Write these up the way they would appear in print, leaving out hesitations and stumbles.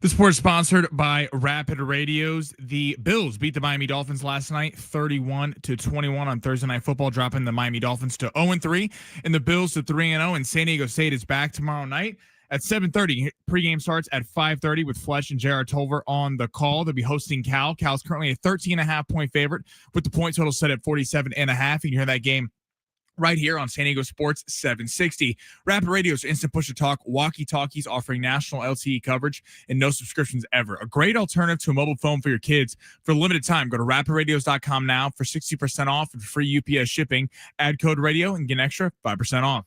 The sport is sponsored by Rapid Radios. The Bills beat the Miami Dolphins last night, 31-21 on Thursday Night Football, dropping the Miami Dolphins to 0-3 and the Bills to 3-0. And San Diego State is back tomorrow night at 7:30. Pregame starts at 5:30 with Fletch and Jared Tolver on the call. They'll be hosting Cal. Cal's currently a 13.5-point favorite with the point total set at 47.5. You can hear that game right here on San Diego Sports 760. Rapid Radio's instant push-to-talk walkie-talkies offering national LTE coverage and no subscriptions ever. A great alternative to a mobile phone for your kids. For a limited time, go to rapidradios.com now for 60% off and free UPS shipping. Add code radio and get an extra 5% off.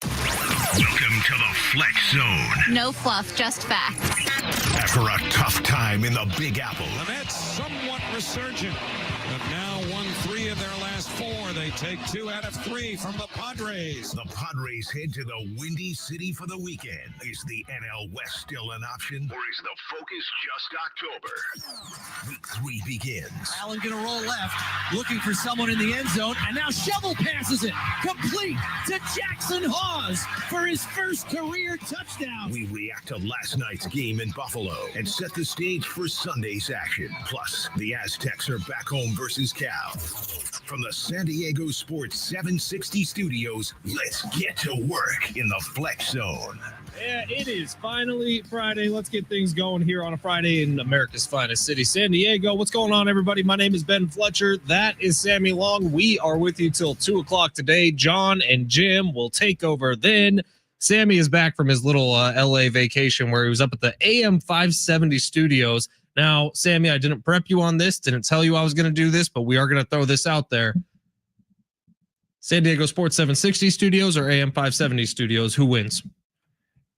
Welcome to the Flex Zone. No fluff, just facts. After a tough time in the Big Apple. The Mets somewhat resurgent, but now won 3 of their last 4. They take 2 out of 3 from the Padres. The Padres head to the Windy City for the weekend. Is the NL West still an option, or is the focus just October? Week 3 begins. Allen gonna roll left, looking for someone in the end zone, and now Shovel passes it complete to Jackson Hawes for his first career touchdown. We react to last night's game in Buffalo and set the stage for Sunday's action. Plus, the Aztecs are back home versus Cal. From the San Diego Sports 760 studios, let's get to work in the Flex Zone. Yeah, it is finally Friday. Let's get things going here on a Friday in America's finest city, San Diego. What's going on, everybody? My name is Ben Fletcher. That is Sammy Long. We are with you till 2 o'clock today. John and Jim will take over then. Sammy is back from his little LA vacation where he was up at the AM 570 studios. Now, Sammy, I didn't prep you on this, didn't tell you I was going to do this, but we are going to throw this out there. San Diego Sports 760 studios or AM 570 studios, who wins?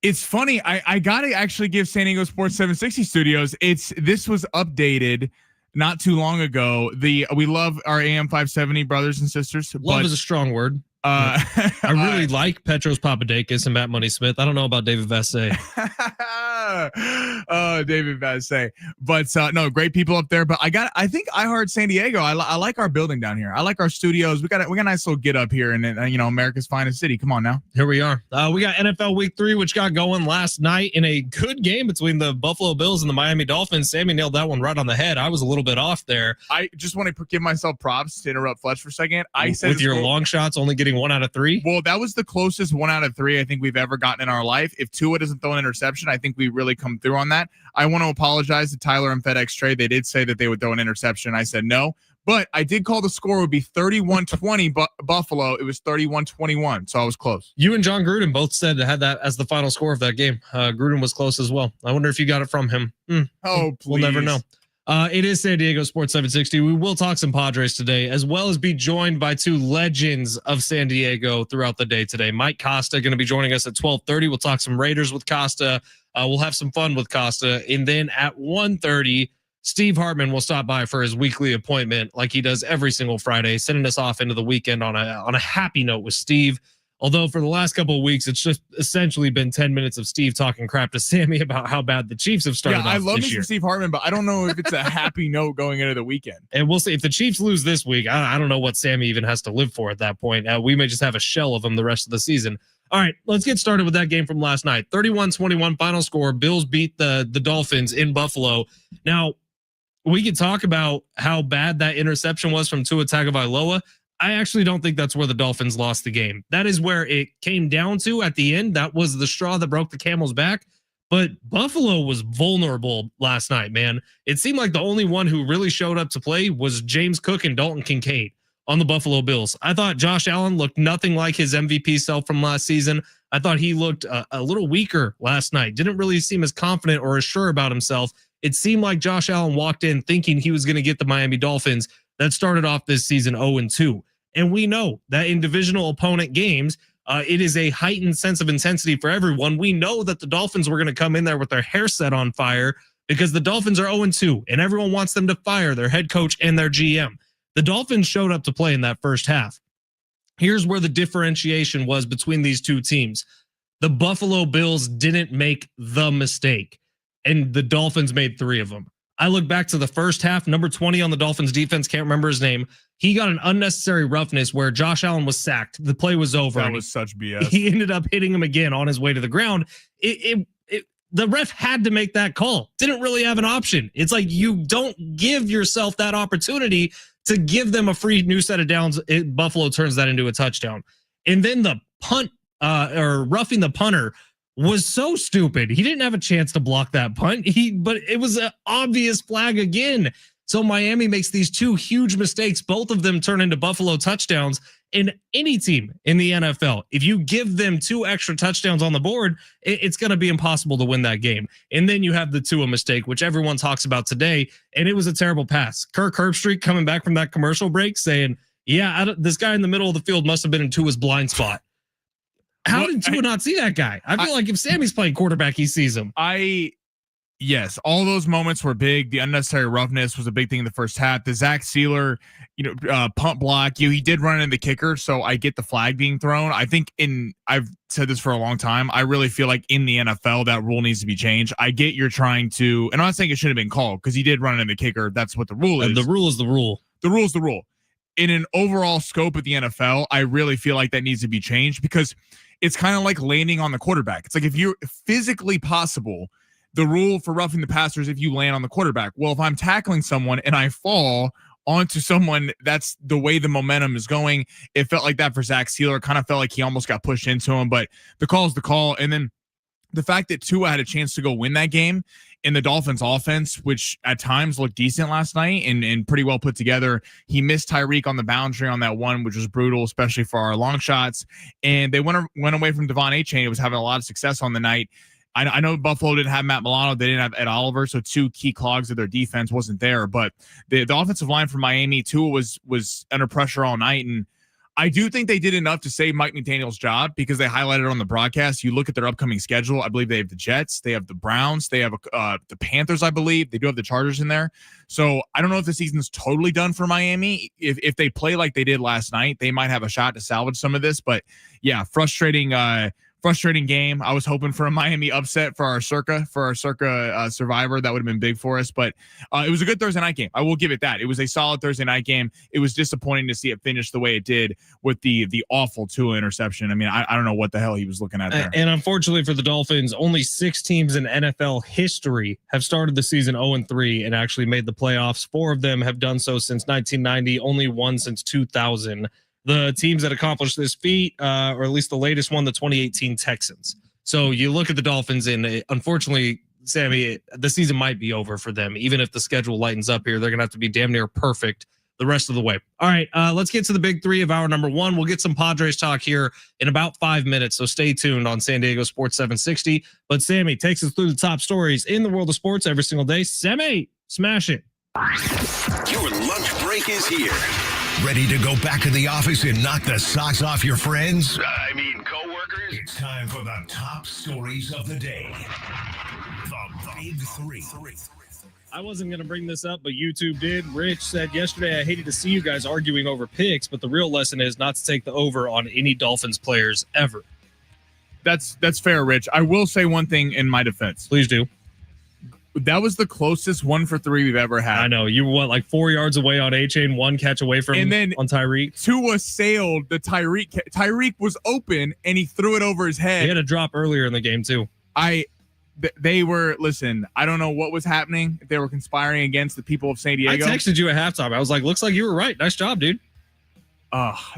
It's funny. I got to actually give San Diego Sports 760 studios. This was updated not too long ago. We love our AM 570 brothers and sisters. Love is a strong word. I really like Petros Papadakis and Matt Money Smith. I don't know about David Vassay. David Vassay. But no, great people up there. But I think I heard San Diego. I like our building down here. I like our studios. We got a nice little get up here in America's finest city. Come on now. Here we are. We got NFL Week 3, which got going last night in a good game between the Buffalo Bills and the Miami Dolphins. Sammy nailed that one right on the head. I was a little bit off there. I just want to give myself props to interrupt Fletch for a second. I said with your long shots only getting 1 out of 3. Well, that was the closest 1 out of 3 I think we've ever gotten in our life. If Tua doesn't throw an interception, I think we really come through on that. I want to apologize to Tyler and FedEx Trade. They did say that they would throw an interception. I said no, but I did call the score would be 31-20 Buffalo. It was 31-21, so I was close. You and John Gruden both said had that as the final score of that game. Gruden was close as well. I wonder if you got it from him. Oh, please. We'll never know. It is San Diego Sports 760. We will talk some Padres today, as well as be joined by 2 legends of San Diego throughout the day today. Mike Costa going to be joining us at 12:30. We'll talk some Raiders with Costa. We'll have some fun with Costa. And then at 1:30, Steve Hartman will stop by for his weekly appointment like he does every single Friday, sending us off into the weekend on a happy note with Steve. Although for the last couple of weeks, it's just essentially been 10 minutes of Steve talking crap to Sammy about how bad the Chiefs have started off this year. I love me Steve Hartman, but I don't know if it's a happy note going into the weekend. And we'll see. If the Chiefs lose this week, I don't know what Sammy even has to live for at that point. We may just have a shell of him the rest of the season. All right, let's get started with that game from last night. 31-21 final score. Bills beat the Dolphins in Buffalo. Now, we could talk about how bad that interception was from Tua Tagovailoa. I actually don't think that's where the Dolphins lost the game. That is where it came down to at the end. That was the straw that broke the camel's back. But Buffalo was vulnerable last night, man. It seemed like the only one who really showed up to play was James Cook and Dalton Kincaid on the Buffalo Bills. I thought Josh Allen looked nothing like his MVP self from last season. I thought he looked a little weaker last night. Didn't really seem as confident or as sure about himself. It seemed like Josh Allen walked in thinking he was going to get the Miami Dolphins that started off this season 0-2. And we know that in divisional opponent games, it is a heightened sense of intensity for everyone. We know that the Dolphins were going to come in there with their hair set on fire because the Dolphins are 0-2 and everyone wants them to fire their head coach and their GM. The Dolphins showed up to play in that first half. Here's where the differentiation was between these two teams. The Buffalo Bills didn't make the mistake, and the Dolphins made 3 of them. I look back to the first half, number 20 on the Dolphins defense, can't remember his name. He got an unnecessary roughness where Josh Allen was sacked. The play was over. That was such BS. He ended up hitting him again on his way to the ground. the ref had to make that call. Didn't really have an option. It's like you don't give yourself that opportunity to give them a free new set of downs. Buffalo turns that into a touchdown. And then the punt or roughing the punter was so stupid. He didn't have a chance to block that punt. But it was an obvious flag again. So Miami makes these two huge mistakes. Both of them turn into Buffalo touchdowns. And any team in the NFL, if you give them 2 extra touchdowns on the board, it's going to be impossible to win that game. And then you have the Tua mistake, which everyone talks about today. And it was a terrible pass. Kirk Herbstreit coming back from that commercial break saying, yeah, this guy in the middle of the field must have been in Tua's blind spot. How did Tua not see that guy? I feel like if Sammy's playing quarterback, he sees him. Yes, all those moments were big. The unnecessary roughness was a big thing in the first half. The Zach Sealer, punt block, he did run in the kicker, so I get the flag being thrown. I think I've said this for a long time. I really feel like in the NFL that rule needs to be changed. I get you're trying to, and I'm not saying it should have been called because he did run in the kicker. That's what the rule is. The rule is the rule. The rule is the rule. In an overall scope of the NFL, I really feel like that needs to be changed because it's kind of like landing on the quarterback. It's like if you're physically possible, the rule for roughing the passer is if you land on the quarterback. Well, if I'm tackling someone and I fall onto someone, that's the way the momentum is going. It felt like that for Zach Sealer. It kind of felt like he almost got pushed into him, but the call is the call. And then the fact that Tua had a chance to go win that game in the Dolphins offense, which at times looked decent last night and pretty well put together. He missed Tyreek on the boundary on that one, which was brutal, especially for our long shots. And they went away from Devon Achane. It was having a lot of success on the night. I know Buffalo didn't have Matt Milano. They didn't have Ed Oliver, so 2 key clogs of their defense wasn't there. But the offensive line for Miami, Tua was under pressure all night. And I do think they did enough to save Mike McDaniel's job because they highlighted it on the broadcast. You look at their upcoming schedule. I believe they have the Jets. They have the Browns. They have the Panthers, I believe. They do have the Chargers in there. So I don't know if the season's totally done for Miami. If they play like they did last night, they might have a shot to salvage some of this. But, yeah, frustrating game. I was hoping for a Miami upset for our circa survivor. That would have been big for us, but it was a good Thursday night game. I will give it that. It was a solid Thursday night game. It was disappointing to see it finish the way it did with the awful Tua interception. I mean, I don't know what the hell he was looking at there. And unfortunately for the Dolphins, only 6 teams in NFL history have started the season 0-3 and actually made the playoffs. 4 of them have done so since 1990, only 1 since 2000. The teams that accomplished this feat, or at least the latest one, the 2018 Texans. So you look at the Dolphins, and unfortunately, Sammy, the season might be over for them. Even if the schedule lightens up here, they're going to have to be damn near perfect the rest of the way. All right, let's get to the big 3 of hour number 1. We'll get some Padres talk here in about 5 minutes, so stay tuned on San Diego Sports 760. But Sammy takes us through the top stories in the world of sports every single day. Sammy, smash it. Your lunch break is here. Ready to go back to the office and knock the socks off your friends? Coworkers? It's time for the top stories of the day. The Big 3. I wasn't going to bring this up, but YouTube did. Rich said yesterday, I hated to see you guys arguing over picks, but the real lesson is not to take the over on any Dolphins players ever. That's fair, Rich. I will say one thing in my defense. Please do. That was the closest 1 for 3 we've ever had. I know. You were, like 4 yards away on Achane, 1 catch away from and then on Tyreek. Tua sailed the Tyreek. Tyreek was open, and he threw it over his head. He had a drop earlier in the game, too. They were, listen, I don't know what was happening. If they were conspiring against the people of San Diego. I texted you at halftime. I was like, looks like you were right. Nice job, dude.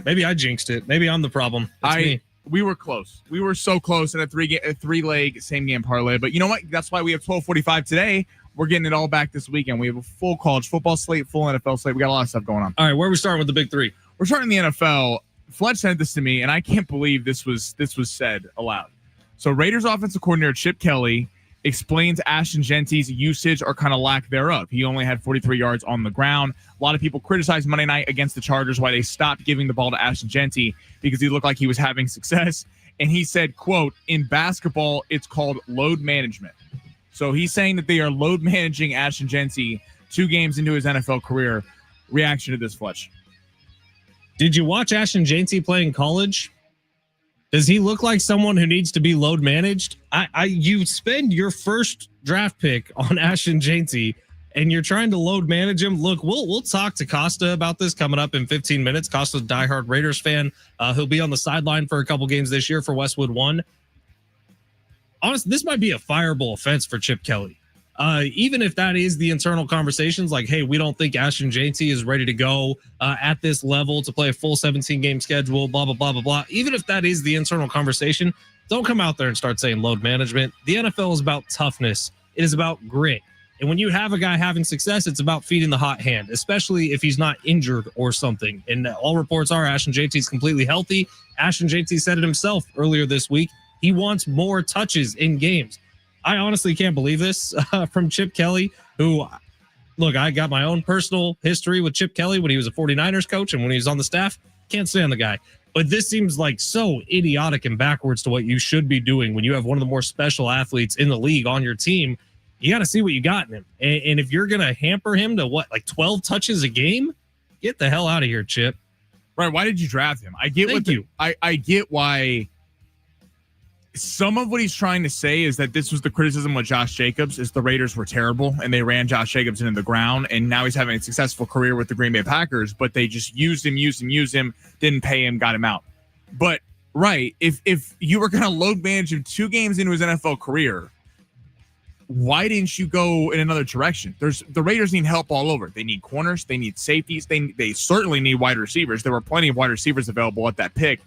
Maybe I jinxed it. Maybe I'm the problem. It's me. We were close. We were so close in a 3-leg same game parlay. But you know what? That's why we have 12:45 today. We're getting it all back this weekend. We have a full college football slate, full NFL slate. We got a lot of stuff going on. All right, where are we starting with the big 3? We're starting the NFL. Fletch sent this to me, and I can't believe this was said aloud. So Raiders offensive coordinator Chip Kelly explains Ashton Genty's usage or kind of lack thereof. He only had 43 yards on the ground. A lot of people criticized Monday night against the Chargers why they stopped giving the ball to Ashton Genty because he looked like he was having success. And he said, quote, in basketball, it's called load management. So he's saying that they are load managing Ashton Genty 2 games into his NFL career. Reaction to this, Fletch. Did you watch Ashton Genty play in college? Does he look like someone who needs to be load managed? You spend your first draft pick on Ashton Genty, and you're trying to load manage him. Look, we'll talk to Costa about this coming up in 15 minutes. Costa's a diehard Raiders fan. He'll be on the sideline for a couple games this year for Westwood One. honestly, this might be a fireable offense for Chip Kelly. Even if that is the internal conversations, like, hey, we don't think Ashton JT is ready to go at this level to play a full 17-game schedule, blah, blah, blah, blah, blah. Even if that is the internal conversation, don't come out there and start saying load management. The NFL is about toughness. It is about grit. And when you have a guy having success, it's about feeding the hot hand, especially if he's not injured or something. And all reports are Ashton JT is completely healthy. Ashton JT said it himself earlier this week. He wants more touches in games. I honestly can't believe this from Chip Kelly, who, look, I got my own personal history with Chip Kelly when he was a 49ers coach and when he was on the staff. Can't stand the guy. But this seems like so idiotic and backwards to what you should be doing when you have one of the more special athletes in the league on your team. You got to see what you got in him. And if you're going to hamper him to what, like 12 touches a game, get the hell out of here, Chip. Right. Why did you draft him? I get I get why. Some of what he's trying to say is that this was the criticism of Josh Jacobs, is the Raiders were terrible and they ran Josh Jacobs into the ground, and now he's having a successful career with the Green Bay Packers, but they just used him, didn't pay him, got him out. But right, if you were going to load manage him 2 games into his NFL career, why didn't you go in another direction? The Raiders need help all over. They need corners, they need safeties, they certainly need wide receivers. There were plenty of wide receivers available at that pick.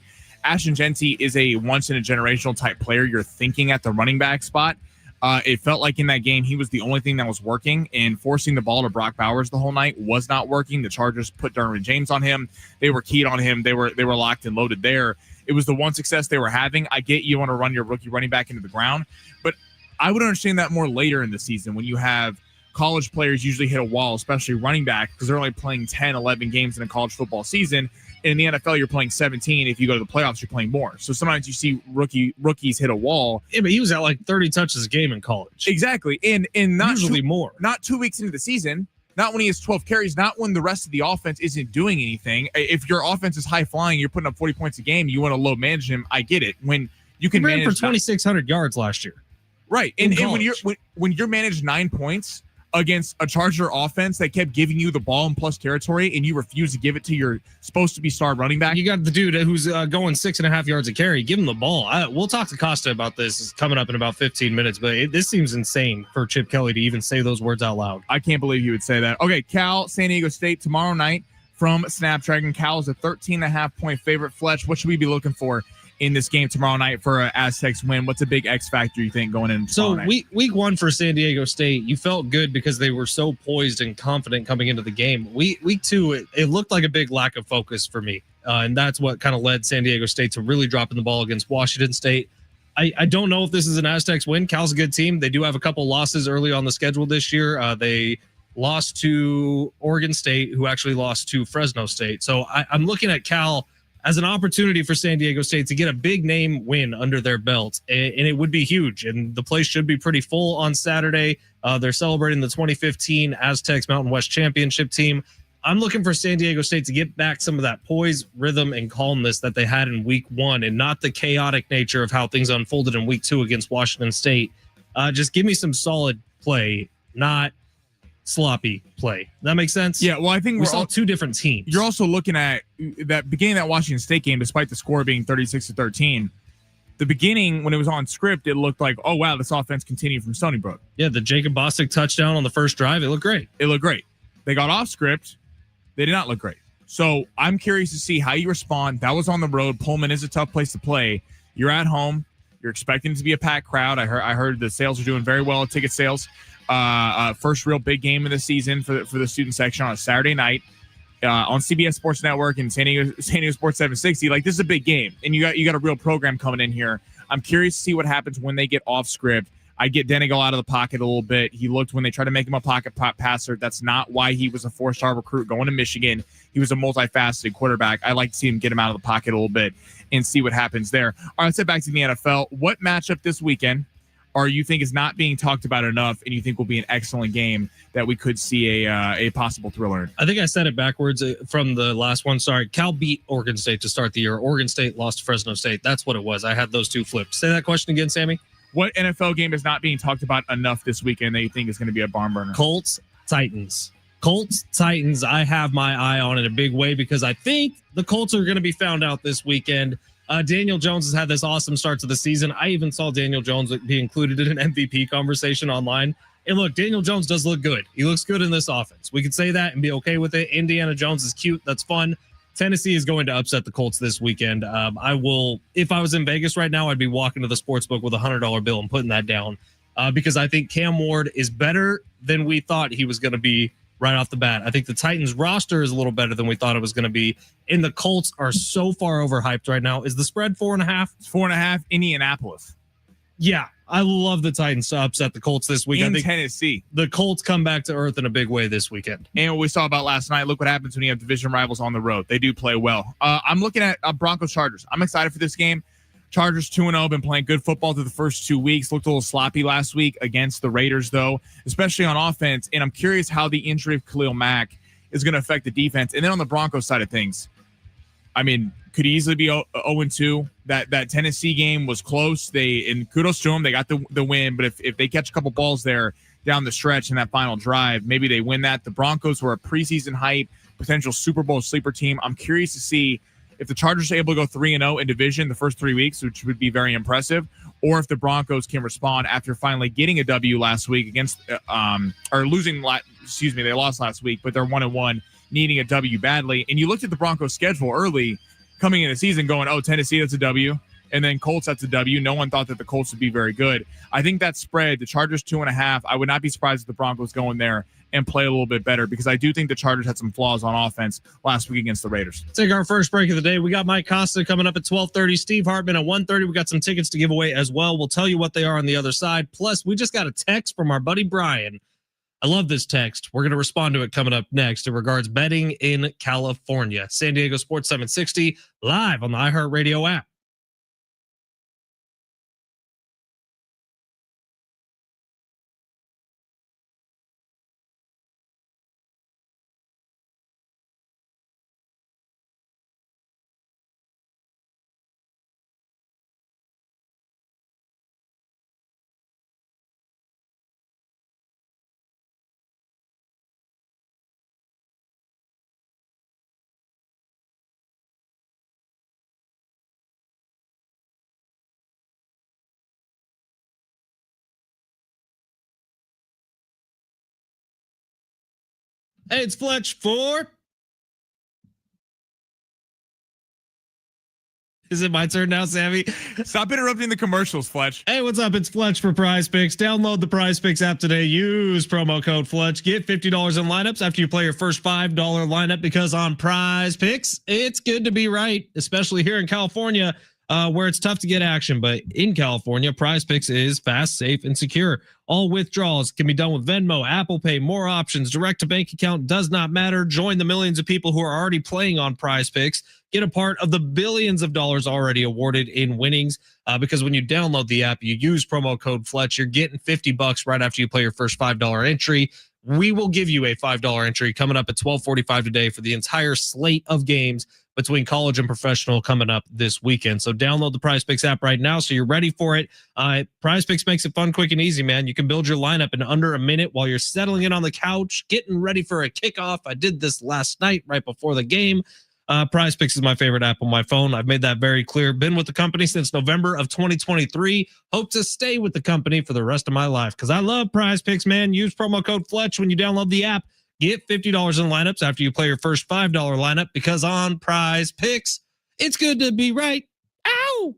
Ashton JT is a once-in-a-generational type player. You're thinking at the running back spot. It felt like in that game he was the only thing that was working, and forcing the ball to Brock Bowers the whole night was not working. The Chargers put Derwin James on him. They were keyed on him. They were locked and loaded there. It was the one success they were having. I get you want to run your rookie running back into the ground, but I would understand that more later in the season when you have college players usually hit a wall, especially running back, because they're only playing 10, 11 games in a college football season. In the NFL, you're playing 17. If you go to the playoffs, you're playing more. So sometimes you see rookies hit a wall. Yeah, but he was at like 30 touches a game in college. Exactly. And not usually more. Not 2 weeks into the season, not when he has 12 carries, not when the rest of the offense isn't doing anything. If your offense is high flying, you're putting up 40 points a game, you want to load manage him, I get it. When you can manage for 2,600 yards last year. Right. And when you're managed 9 points against a Charger offense that kept giving you the ball in plus territory, and you refuse to give it to your supposed to be star running back. You got the dude who's going 6.5 yards a carry. Give him the ball. We'll talk to Costa about this. It's coming up in about 15 minutes, but this seems insane for Chip Kelly to even say those words out loud. I can't believe you would say that. Okay, Cal, San Diego State tomorrow night from Snapdragon. Cal is a 13.5-point favorite. Fletch, what should we be looking for in this game tomorrow night for an Aztecs win? What's a big X factor you think going in? So week 1 for San Diego State, you felt good because they were so poised and confident coming into the game. Week 2, it looked like a big lack of focus for me. And that's what kind of led San Diego State to really dropping the ball against Washington State. I don't know if this is an Aztecs win. Cal's a good team. They do have a couple losses early on the schedule this year. They lost to Oregon State, who actually lost to Fresno State. So I'm looking at Cal as an opportunity for San Diego State to get a big name win under their belt. And it would be huge. And the place should be pretty full on Saturday. They're celebrating the 2015 Aztecs Mountain West Championship team. I'm looking for San Diego State to get back some of that poise, rhythm, and calmness that they had in week 1, and not the chaotic nature of how things unfolded in week 2 against Washington State. Just give me some solid play, not sloppy play. That makes sense? Yeah, well, I think we saw 2 different teams. You're also looking at that beginning of that Washington State game, despite the score being 36-13. The beginning, when it was on script, it looked like, oh, wow, this offense continued from Stony Brook. Yeah, the Jacob Bostic touchdown on the first drive, it looked great. They got off script. They did not look great. So I'm curious to see how you respond. That was on the road. Pullman is a tough place to play. You're at home. You're expecting it to be a packed crowd. I heard the sales are doing very well at ticket sales. First real big game of the season for the student section on a Saturday night on CBS Sports Network and San Diego Sports 760. Like, this is a big game, and you got a real program coming in here. I'm curious to see what happens when they get off script. I get Denegal out of the pocket a little bit. He looked when they tried to make him a pocket passer. That's not why he was a 4-star recruit going to Michigan. He was a multifaceted quarterback. I like to see him get him out of the pocket a little bit and see what happens there. All right, let's head back to the NFL. What matchup this weekend you think is not being talked about enough, and you think will be an excellent game that we could see a possible thriller? I think I said it backwards from the last one. Sorry. Cal beat Oregon State to start the year. Oregon State lost to Fresno State. That's what it was. I had those 2 flipped. Say that question again, Sammy. What NFL game is not being talked about enough this weekend that you think is going to be a barn burner? Colts, Titans. I have my eye on in a big way because I think the Colts are going to be found out this weekend. Daniel Jones has had this awesome start to the season. I even saw Daniel Jones be included in an MVP conversation online. And look, Daniel Jones does look good. He looks good in this offense. We can say that and be okay with it. Indiana Jones is cute. That's fun. Tennessee is going to upset the Colts this weekend. I will, if I was in Vegas right now, I'd be walking to the sports book with a $100 bill and putting that down because I think Cam Ward is better than we thought he was going to be right off the bat. I think the Titans roster is a little better than we thought it was going to be. And the Colts are so far overhyped right now. Is the spread 4.5? It's 4.5, Indianapolis. Yeah, I love the Titans to upset the Colts this week. In I think Tennessee. the Colts come back to earth in a big way this weekend. And what we saw about last night, look what happens when you have division rivals on the road. They do play well. I'm looking at Broncos Chargers. I'm excited for this game. Chargers 2-0, been playing good football through the first 2 weeks. Looked a little sloppy last week against the Raiders, though, especially on offense. And I'm curious how the injury of Khalil Mack is going to affect the defense. And then on the Broncos side of things, I mean, could easily be 0-2. That Tennessee game was close. And kudos to them. They got the win. But if they catch a couple balls there down the stretch in that final drive, maybe they win that. The Broncos were a preseason hype, potential Super Bowl sleeper team. I'm curious to see if the Chargers are able to go 3-0 in division the first 3 weeks, which would be very impressive, or if the Broncos can respond after finally getting a W last week against or losing. They lost last week, but they're 1-1, needing a W badly. And you looked at the Broncos schedule early coming in the season going, oh, Tennessee, that's a W. And then Colts, that's a W. No one thought that the Colts would be very good. I think that spread, the Chargers 2.5, I would not be surprised if the Broncos go in there and play a little bit better because I do think the Chargers had some flaws on offense last week against the Raiders. Take our first break of the day. We got Mike Costa coming up at 12:30. Steve Hartman at 1:30. We got some tickets to give away as well. We'll tell you what they are on the other side. Plus, we just got a text from our buddy Brian. I love this text. We're going to respond to it coming up next. It regards betting in California. San Diego Sports 760 live on the iHeartRadio app. Hey, it's Fletch for. Is it my turn now, Sammy? Stop interrupting the commercials, Fletch. Hey, what's up? It's Fletch for Prize Picks. Download the Prize Picks app today. Use promo code Fletch. Get $50 in lineups after you play your first $5 lineup because on Prize Picks, it's good to be right, especially here in California where it's tough to get action. But in California, Prize Picks is fast, safe, and secure. All withdrawals can be done with Venmo, Apple Pay, more options. Direct to bank account does not matter. Join the millions of people who are already playing on Prize Picks. Get a part of the billions of dollars already awarded in winnings because when you download the app, you use promo code Fletch, you're getting $50 right after you play your first $5 entry. We will give you a $5 entry coming up at 12:45 today for the entire slate of games between college and professional coming up this weekend. So download the Prize Picks app right now so you're ready for it. Prize Picks makes it fun, quick, and easy, man. You can build your lineup in under a minute while you're settling in on the couch, getting ready for a kickoff. I did this last night right before the game. Prize Picks is my favorite app on my phone. I've made that very clear. Been with the company since November of 2023. Hope to stay with the company for the rest of my life because I love Prize Picks, man. Use promo code Fletch when you download the app. Get $50 in lineups after you play your first $5 lineup because on Prize Picks, it's good to be right. Ow!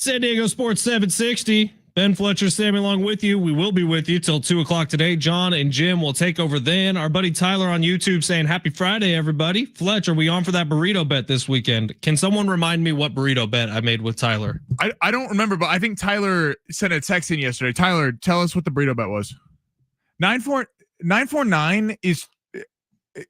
San Diego Sports 760. Ben Fletcher, Sammy along with you. We will be with you till 2 o'clock today. John and Jim will take over then. Our buddy Tyler on YouTube saying, happy Friday, everybody. Fletch, are we on for that burrito bet this weekend? Can someone remind me what burrito bet I made with Tyler? I don't remember, but I think Tyler sent a text in yesterday. Tyler, tell us what the burrito bet was. 949 is,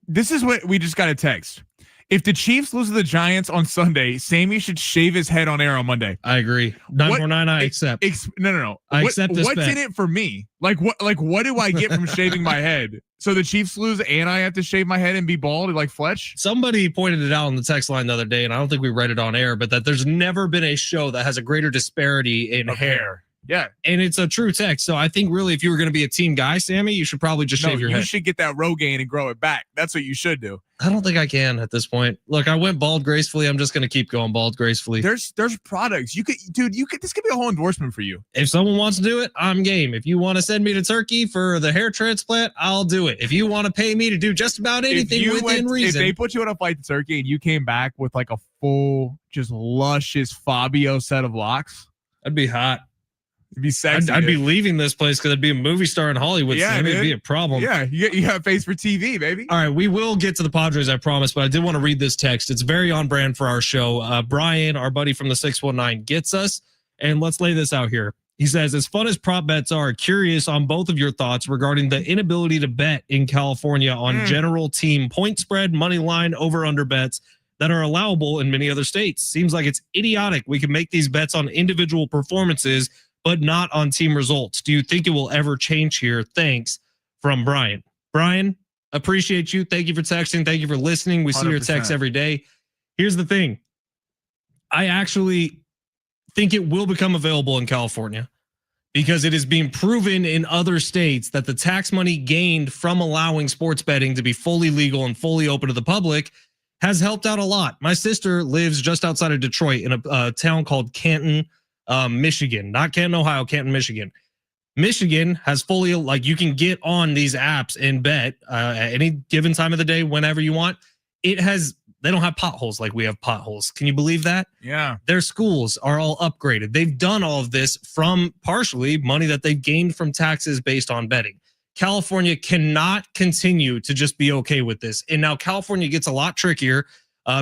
this is what we just got a text. If the Chiefs lose to the Giants on Sunday, Sammy should shave his head on air on Monday. I agree. 949, I accept. No. I accept this What's bet. in it for me? Like what do I get from shaving my head? So the Chiefs lose and I have to shave my head and be bald like Fletch? Somebody pointed it out on the text line the other day, and I don't think we read it on air, but that there's never been a show that has a greater disparity in hair. Yeah. And it's a true text. So I think really if you were going to be a team guy, Sammy, you should probably just shave your head. You should get that Rogaine and grow it back. That's what you should do. I don't think I can at this point. Look, I went bald gracefully. I'm just going to keep going bald gracefully. There's products. This could be a whole endorsement for you. If someone wants to do it, I'm game. If you want to send me to Turkey for the hair transplant, I'll do it. If you want to pay me to do just about anything within reason. If they put you on a flight to Turkey and you came back with like a full, just luscious Fabio set of locks, that'd be hot. It'd be sexy. I'd be leaving this place because I'd be a movie star in Hollywood. Yeah, Sammy. It'd be a problem. Yeah, you have face for TV, baby. All right, we will get to the Padres, I promise, but I did want to read this text. It's very on brand for our show. Brian, our buddy from the 619, gets us, and let's lay this out here. He says, as fun as prop bets are, curious on both of your thoughts regarding the inability to bet in California on general team point spread, money line, over-under bets that are allowable in many other states. Seems like it's idiotic. We can make these bets on individual performances, but not on team results. Do you think it will ever change here? Thanks, from Brian. Brian, appreciate you. Thank you for texting. Thank you for listening. We 100%. See your texts every day. Here's the thing. I actually think it will become available in California because it is being proven in other states that the tax money gained from allowing sports betting to be fully legal and fully open to the public has helped out a lot. My sister lives just outside of Detroit in a town called Canton, Michigan, not Canton, Ohio, Canton, Michigan. Michigan has fully, like, you can get on these apps and bet at any given time of the day, whenever you want. They don't have potholes like we have potholes. Can you believe that? Yeah. Their schools are all upgraded. They've done all of this from partially money that they've gained from taxes based on betting. California cannot continue to just be okay with this. And now California gets a lot trickier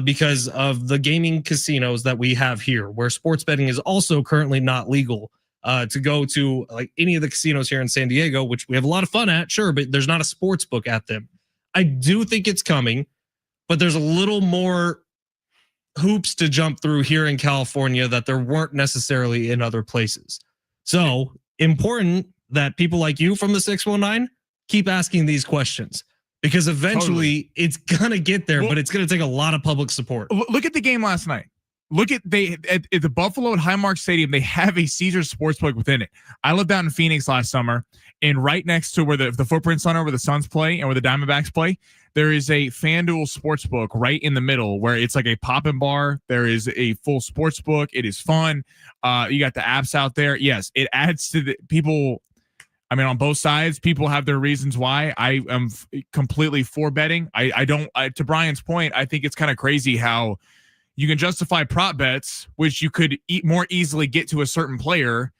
because of the gaming casinos that we have here, where sports betting is also currently not legal to go to, like any of the casinos here in San Diego, which we have a lot of fun at, sure, but there's not a sports book at them. I do think it's coming, but there's a little more hoops to jump through here in California that there weren't necessarily in other places. So important that people like you from the 619 keep asking these questions. Because eventually it's going to get there, but it's going to take a lot of public support. Look at the game last night. Look at the Buffalo at Highmark Stadium. They have a Caesars Sportsbook within it. I lived out in Phoenix last summer, and right next to where the Footprint Center, where the Suns play and where the Diamondbacks play, there is a FanDuel Sportsbook right in the middle where it's like a pop-in bar. There is a full sportsbook. It is fun. You got the apps out there. Yes, it adds to the people. I mean, on both sides, people have their reasons why. I am completely for betting. To Brian's point, I think it's kind of crazy how you can justify prop bets, which you could more easily get to a certain player,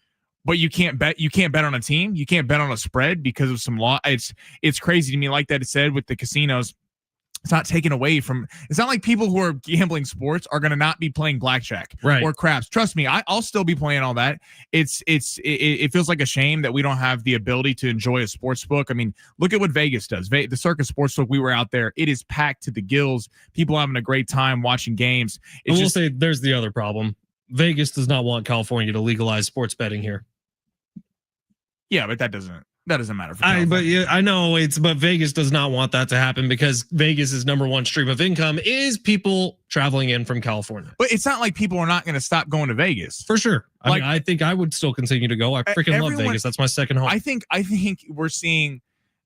but you can't bet. You can't bet on a team. You can't bet on a spread because of some law. It's crazy to me. Like that it said with the casinos, it's not taken away from. It's not like people who are gambling sports are going to not be playing blackjack or craps. Trust me, I'll still be playing all that. It feels like a shame that we don't have the ability to enjoy a sports book. I mean, look at what Vegas does. The Circus Sportsbook, we were out there. It is packed to the gills. People having a great time watching games. I will say there's the other problem. Vegas does not want California to legalize sports betting here. Yeah, but that doesn't matter for I know but Vegas does not want that to happen because Vegas's number one stream of income is people traveling in from California. But it's not like people are not going to stop going to Vegas. For sure. I think I would still continue to go. I freaking love Vegas. That's my second home. I think we're seeing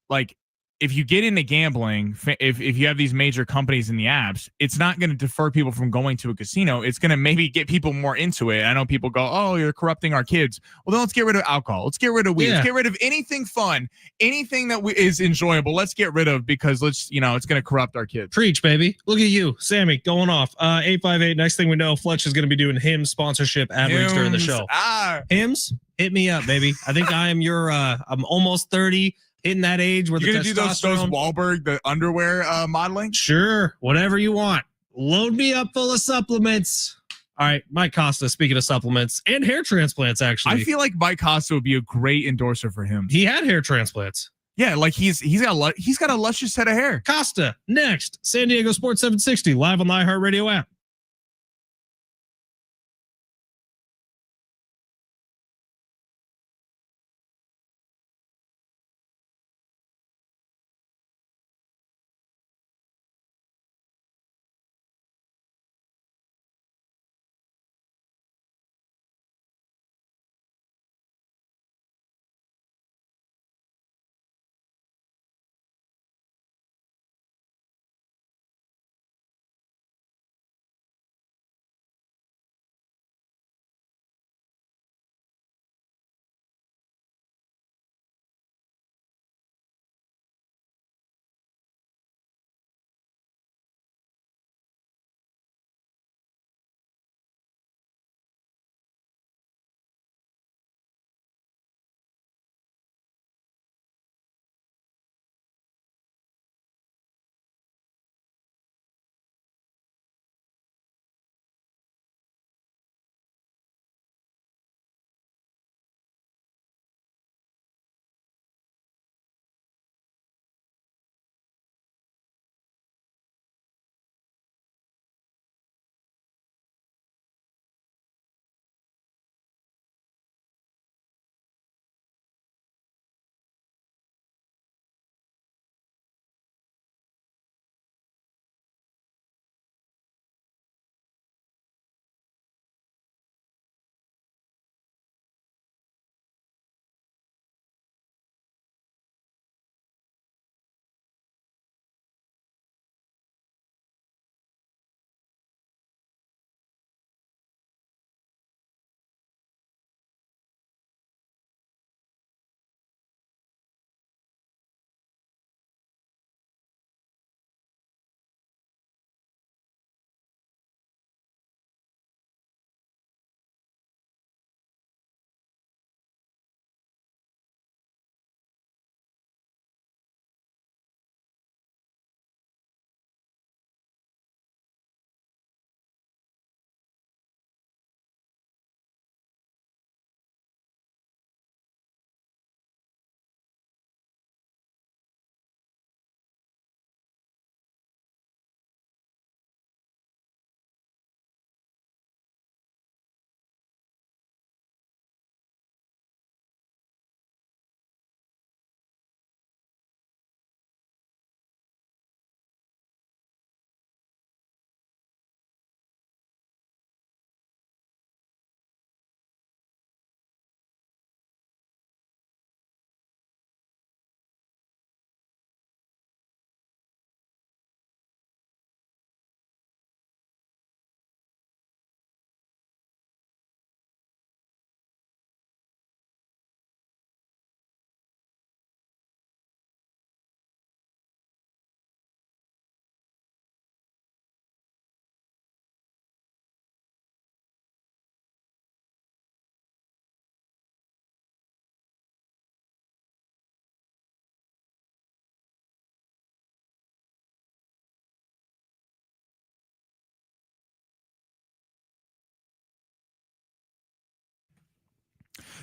like if you get into gambling, if you have these major companies in the apps, it's not going to deter people from going to a casino. It's going to maybe get people more into it. I know people go, oh, you're corrupting our kids. Well, then let's get rid of alcohol. Let's get rid of weed. Let's get rid of anything fun, anything that is enjoyable. Let's get rid of, because it's going to corrupt our kids. Preach, baby. Look at you, Sammy, going off. 858. Next thing we know, Fletch is going to be doing hymn sponsorship ad reads during the show. Hymns, hit me up, baby. I think I am your, I'm almost 30. In that age where you're the gonna do those Wahlberg, the underwear modeling. Sure, whatever you want. Load me up full of supplements. All right, Mike Costa. Speaking of supplements and hair transplants, actually, I feel like Mike Costa would be a great endorser for him. He had hair transplants. Yeah, like he's got a luscious head of hair. Costa next. San Diego Sports 760 live on the iHeartRadio app.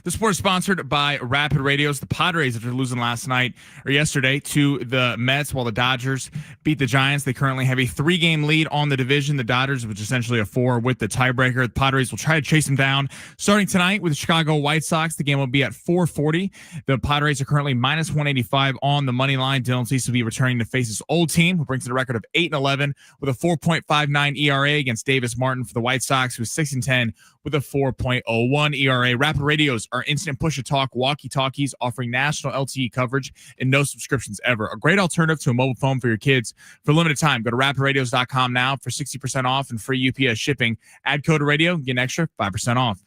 The sport is sponsored by Rapid Radios. The Padres, after losing last night or yesterday to the Mets, while the Dodgers beat the Giants, they currently have a 3-game lead on the division. The Dodgers, which is essentially a 4 with the tiebreaker. The Padres will try to chase them down starting tonight with the Chicago White Sox. The game will be at 4:40. The Padres are currently minus 185 on the money line. Dylan Cease will be returning to face his old team, who brings it a record of 8-11 with a 4.59 ERA against Davis Martin for the White Sox, who's 6-10 with a 4.01 ERA. Rapid Radios are instant push-to-talk walkie-talkies offering national LTE coverage and no subscriptions ever. A great alternative to a mobile phone for your kids. For a limited time, go to rapidradios.com now for 60% off and free UPS shipping. Add code radio, get an extra 5% off.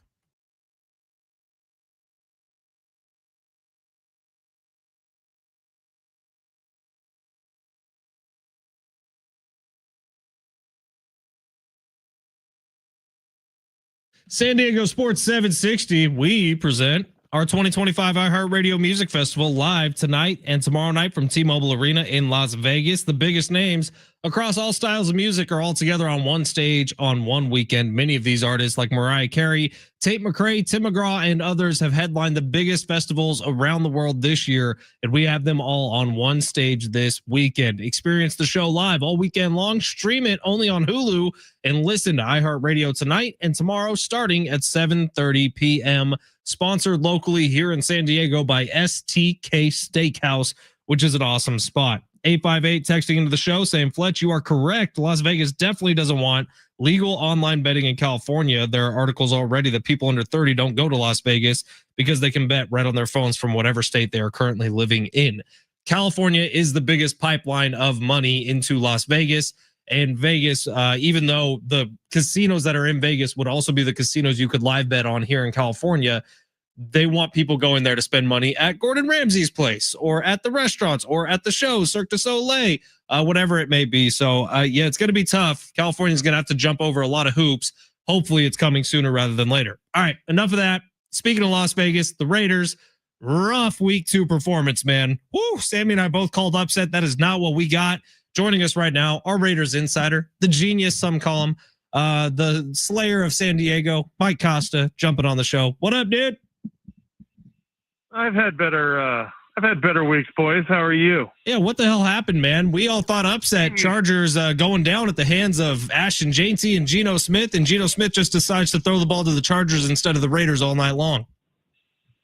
San Diego Sports 760, we present our 2025 iHeartRadio Music Festival live tonight and tomorrow night from T-Mobile Arena in Las Vegas. The biggest names across all styles of music are all together on one stage on one weekend. Many of these artists like Mariah Carey, Tate McRae, Tim McGraw, and others have headlined the biggest festivals around the world this year, and we have them all on one stage this weekend. Experience the show live all weekend long. Stream it only on Hulu and listen to iHeartRadio tonight and tomorrow starting at 7:30 p.m. Sponsored locally here in San Diego by STK Steakhouse, which is an awesome spot. 858 texting into the show saying, Fletch, you are correct. Las Vegas definitely doesn't want legal online betting in California. There are articles already that people under 30 don't go to Las Vegas because they can bet right on their phones from whatever state they are currently living in. California is the biggest pipeline of money into Las Vegas. And Vegas, even though the casinos that are in Vegas would also be the casinos you could live bet on here in California, they want people going there to spend money at Gordon Ramsay's place or at the restaurants or at the shows, Cirque du Soleil, whatever it may be. So, yeah, it's going to be tough. California's going to have to jump over a lot of hoops. Hopefully it's coming sooner rather than later. All right, enough of that. Speaking of Las Vegas, the Raiders, rough week 2 performance, man. Woo, Sammy and I both called upset. That is not what we got. Joining us right now, our Raiders insider, the genius, some call him, the slayer of San Diego, Mike Costa, jumping on the show. What up, dude? I've had better weeks, boys. How are you? Yeah, what the hell happened, man? We all thought upset. Chargers going down at the hands of Ashton Janty and Geno Smith, and Geno Smith just decides to throw the ball to the Chargers instead of the Raiders all night long.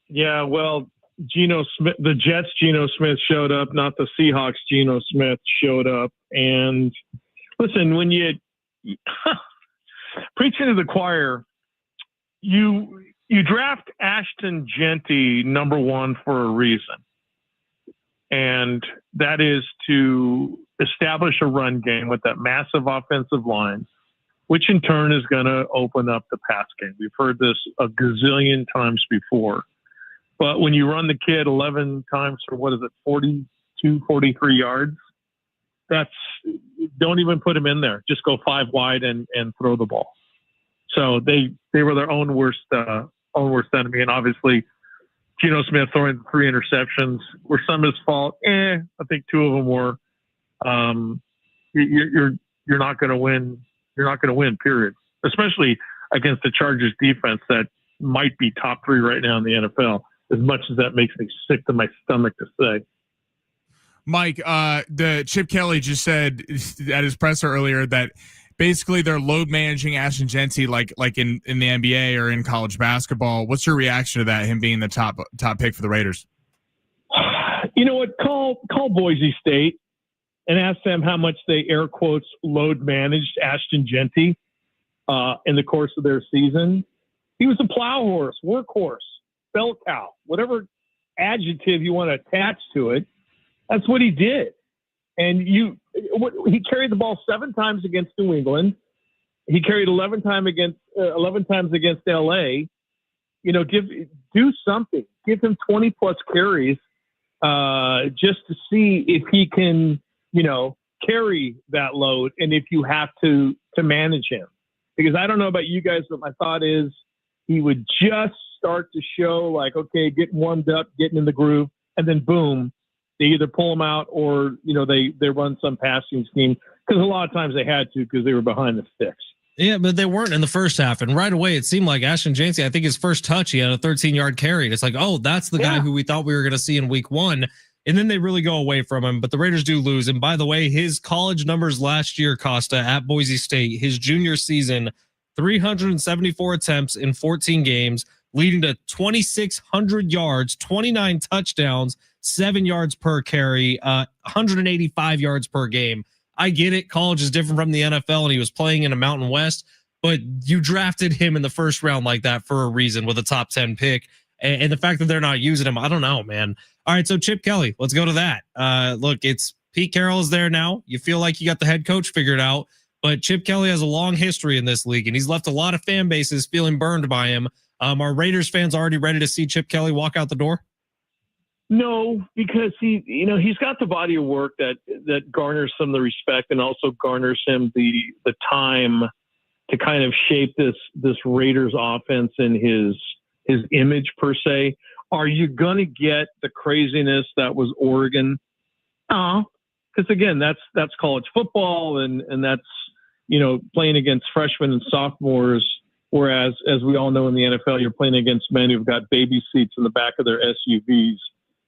Yeah, well, Geno Smith, the Jets Geno Smith showed up, not the Seahawks Geno Smith showed up. And listen, when you preaching to the choir, you draft Ashton Janty number 1 for a reason. And that is to establish a run game with that massive offensive line, which in turn is going to open up the pass game. We've heard this a gazillion times before. But when you run the kid 11 times for, 42, 43 yards, don't even put him in there. Just go 5 wide and throw the ball. So they were their own worst enemy. And obviously, Geno Smith throwing 3 interceptions were some of his fault. I think 2 of them were. You're not going to win. You're not going to win, period. Especially against the Chargers defense that might be top 3 right now in the NFL. As much as that makes me sick to my stomach to say. Mike, the Chip Kelly just said at his presser earlier that basically they're load managing Ashton Janty like in the NBA or in college basketball. What's your reaction to that, him being the top pick for the Raiders? You know what? Call Boise State and ask them how much they air quotes load managed Ashton Janty in the course of their season. He was a plow horse, workhorse, bell cow, whatever adjective you want to attach to it. That's what he did. And he carried the ball 7 times against New England. He carried 11 times against LA. You know, do something. Give him 20 plus carries just to see if he can, carry that load and if you have to manage him. Because I don't know about you guys, but my thought is he would just start to show like, okay, getting warmed up, getting in the groove, and then boom, they either pull him out or, they run some passing scheme, because a lot of times they had to because they were behind the sticks. Yeah, but they weren't in the first half. And right away, it seemed like Ashton Janty, I think his first touch, he had a 13-yard carry. And it's like, oh, that's the guy who we thought we were going to see in week 1. And then they really go away from him. But the Raiders do lose. And by the way, his college numbers last year, Costa, at Boise State, his junior season, 374 attempts in 14 games, leading to 2,600 yards, 29 touchdowns, 7 yards per carry, 185 yards per game. I get it. College is different from the NFL, and he was playing in a Mountain West, but you drafted him in the first round like that for a reason with a top 10 pick. And the fact that they're not using him, I don't know, man. All right, so Chip Kelly, let's go to that. Look, it's Pete Carroll is there now. You feel like you got the head coach figured out, but Chip Kelly has a long history in this league, and he's left a lot of fan bases feeling burned by him. Are Raiders fans already ready to see Chip Kelly walk out the door? No, because he's got the body of work that garners some of the respect and also garners him the time to kind of shape this Raiders offense and his image per se. Are you going to get the craziness that was Oregon? Because again, that's college football and that's, playing against freshmen and sophomores. Whereas, as we all know in the NFL, you're playing against men who've got baby seats in the back of their SUVs,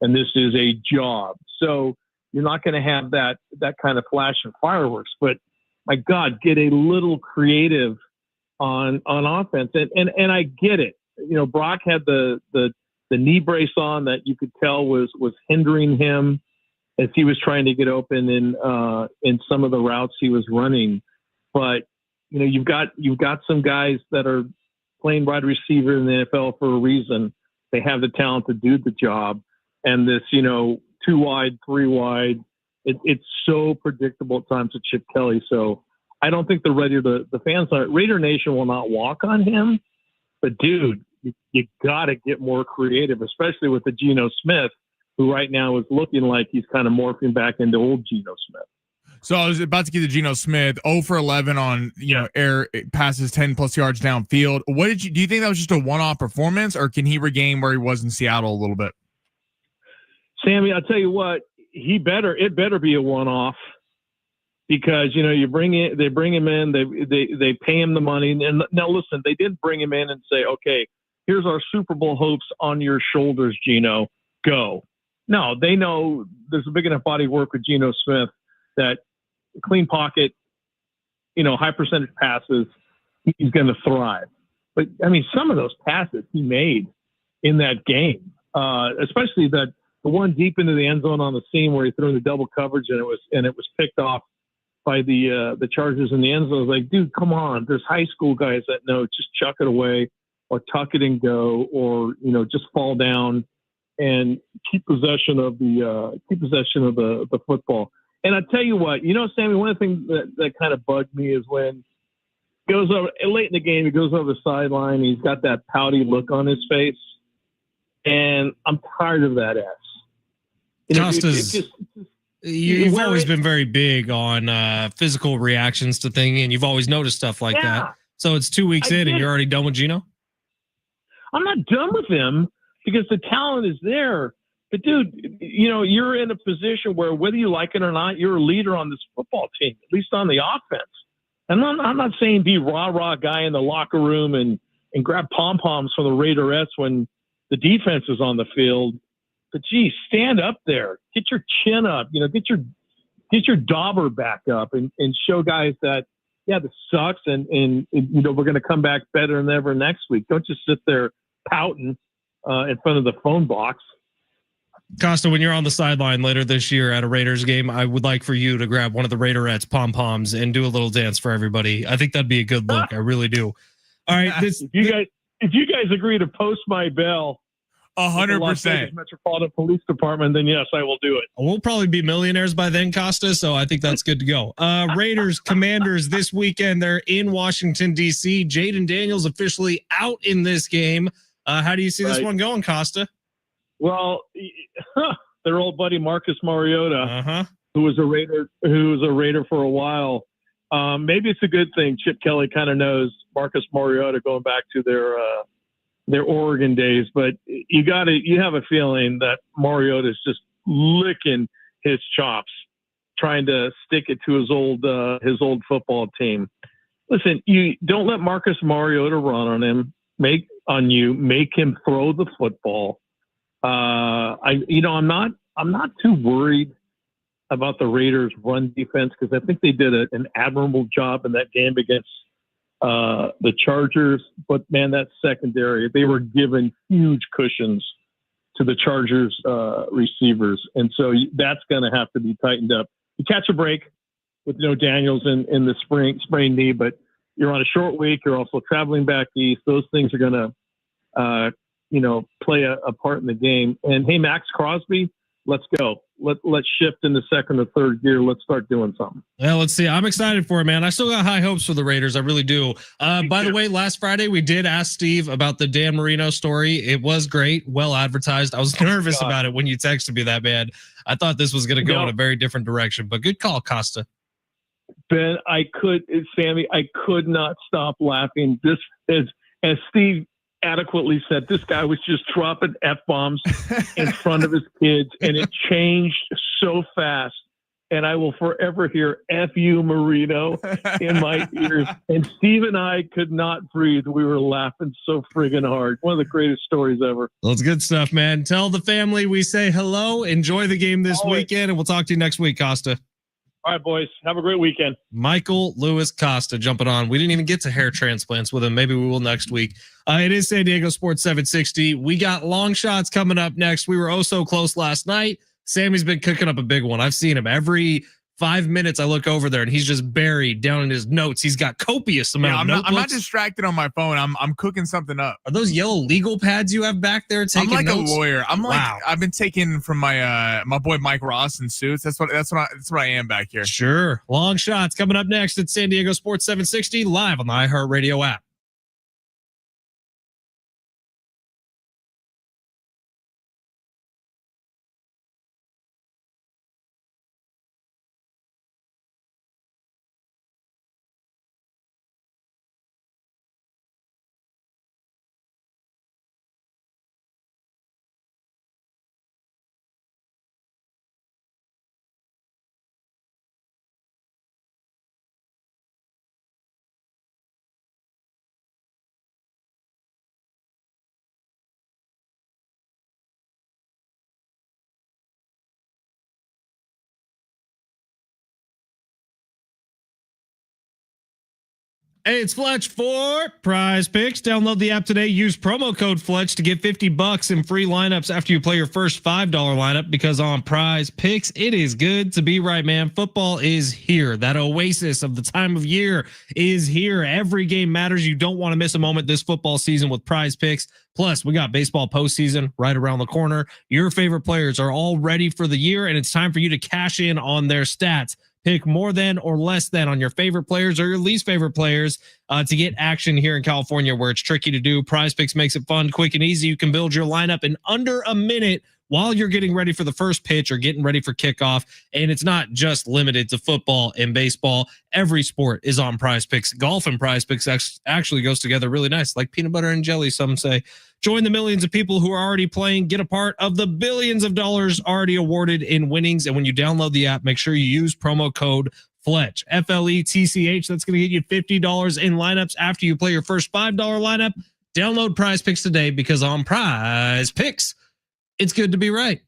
and this is a job. So you're not going to have that kind of flash and fireworks. But my God, get a little creative on offense. And I get it. Brock had the knee brace on that you could tell was hindering him as he was trying to get open in some of the routes he was running. But you've got some guys that are playing wide receiver in the NFL for a reason. They have the talent to do the job. And this, 2 wide, 3 wide, it's so predictable at times with Chip Kelly. So I don't think the fans are. Raider Nation will not walk on him. But dude, you got to get more creative, especially with the Geno Smith, who right now is looking like he's kind of morphing back into old Geno Smith. So I was about to get to Geno Smith, 0 for 11 on air passes, 10+ yards downfield. Do you think that was just a one-off performance, or can he regain where he was in Seattle a little bit? Sammy, I'll tell you what, it better be a one-off, because they bring him in, they pay him the money, and now listen, they didn't bring him in and say, okay, here's our Super Bowl hopes on your shoulders, Geno, go. No, they know there's a big enough body of work with Geno Smith that clean pocket, high percentage passes, he's going to thrive. But I mean, some of those passes he made in that game, especially the one deep into the end zone on the seam where he threw in the double coverage and it was picked off by the Chargers in the end zone. I was like, dude, come on. There's high school guys that know just chuck it away or tuck it and go, or just fall down and keep possession of the football. And I tell you what, Sammy, one of the things that kind of bugged me is when he goes over late in the game, he goes over the sideline, he's got that pouty look on his face, and I'm tired of that ass. Costa's, you've always been very big on physical reactions to things, and you've always noticed stuff like that. So it's 2 weeks in, and you're already done with Geno? I'm not done with him because the talent is there. But, dude, you're in a position where whether you like it or not, you're a leader on this football team, at least on the offense. And I'm not saying be rah-rah guy in the locker room and grab pom-poms from the Raiderettes when the defense is on the field. But, gee, stand up there. Get your chin up. Get your dauber back up and show guys that, yeah, this sucks, and we're going to come back better than ever next week. Don't just sit there pouting in front of the phone box. Costa, when you're on the sideline later this year at a Raiders game, I would like for you to grab one of the Raiderettes pom-poms and do a little dance for everybody. I think that'd be a good look. I really do. All right. If you guys agree to post my bell 100% Metropolitan Police Department, then yes, I will do it. We'll probably be millionaires by then, Costa, so I think that's good to go. Raiders Commanders this weekend. They're in Washington, D.C. Jaden Daniels officially out in this game. How do you see this one going, Costa? Well, their old buddy Marcus Mariota, who was a Raider for a while. Maybe it's a good thing. Chip Kelly kind of knows Marcus Mariota going back to their Oregon days, but you have a feeling that Mariota is just licking his chops, trying to stick it to his old football team. Listen, you don't let Marcus Mariota run on him. Make him throw the football. I'm not too worried about the Raiders' run defense because I think they did an admirable job in that game against the Chargers. But man, that secondary, they were given huge cushions to the Chargers receivers, and so that's going to have to be tightened up. You catch a break with Daniels in the sprained knee, but you're on a short week. You're also traveling back east. Those things are going to play a part in the game. And hey, Max Crosby, let's go. Let's shift into second or third gear. Let's start doing something. Well, let's see. I'm excited for it, man. I still got high hopes for the Raiders. I really do. By the way, last Friday we did ask Steve about the Dan Marino story. It was great, well advertised. I was nervous about it when you texted me that, man. I thought this was going to go in a very different direction, but good call, Costa. Ben, Sammy, I could not stop laughing. This as Steve adequately said, this guy was just dropping F-bombs in front of his kids, and it changed so fast. And I will forever hear F you, Marino, in my ears. And Steve and I could not breathe. We were laughing so friggin' hard. One of the greatest stories ever. Well, it's good stuff, man. Tell the family we say hello. Enjoy the game this weekend, and we'll talk to you next week, Costa. All right, boys. Have a great weekend. Michael Lewis Costa jumping on. We didn't even get to hair transplants with him. Maybe we will next week. It is San Diego Sports 760. We got long shots coming up next. We were oh so close last night. Sammy's been cooking up a big one. I've seen him every 5 minutes. I look over there and he's just buried down in his notes. He's got copious amount of notebooks. I'm not distracted on my phone. I'm cooking something up. Are those yellow legal pads you have back there taking I'm like notes? a lawyer. I've been taking from my my boy Mike Ross in Suits. That's what I am back here. Sure. Long shots coming up next at San Diego Sports 760 live on the iHeartRadio app. Hey, it's Fletch for Prize Picks. Download the app today. Use promo code Fletch to get $50 in free lineups after you play your first $5 lineup, because on Prize Picks, it is good to be right, man. Football is here. That oasis of the time of year is here. Every game matters. You don't want to miss a moment this football season with Prize Picks. Plus, we got baseball postseason right around the corner. Your favorite players are all ready for the year, and it's time for you to cash in on their stats. Pick more than or less than on your favorite players or your least favorite players to get action here in California, where it's tricky to do. Prize Picks makes it fun, quick, and easy. You can build your lineup in under a minute while you're getting ready for the first pitch or getting ready for kickoff. And it's not just limited to football and baseball. Every sport is on Prize Picks. Golf and Prize Picks actually goes together really nice, like peanut butter and jelly, some say. Join the millions of people who are already playing. Get a part of the billions of dollars already awarded in winnings. And when you download the app, make sure you use promo code Fletch, FLETCH. That's going to get you $50 in lineups after you play your first $5 lineup. Download Prize Picks today, because on Prize Picks, it's good to be right.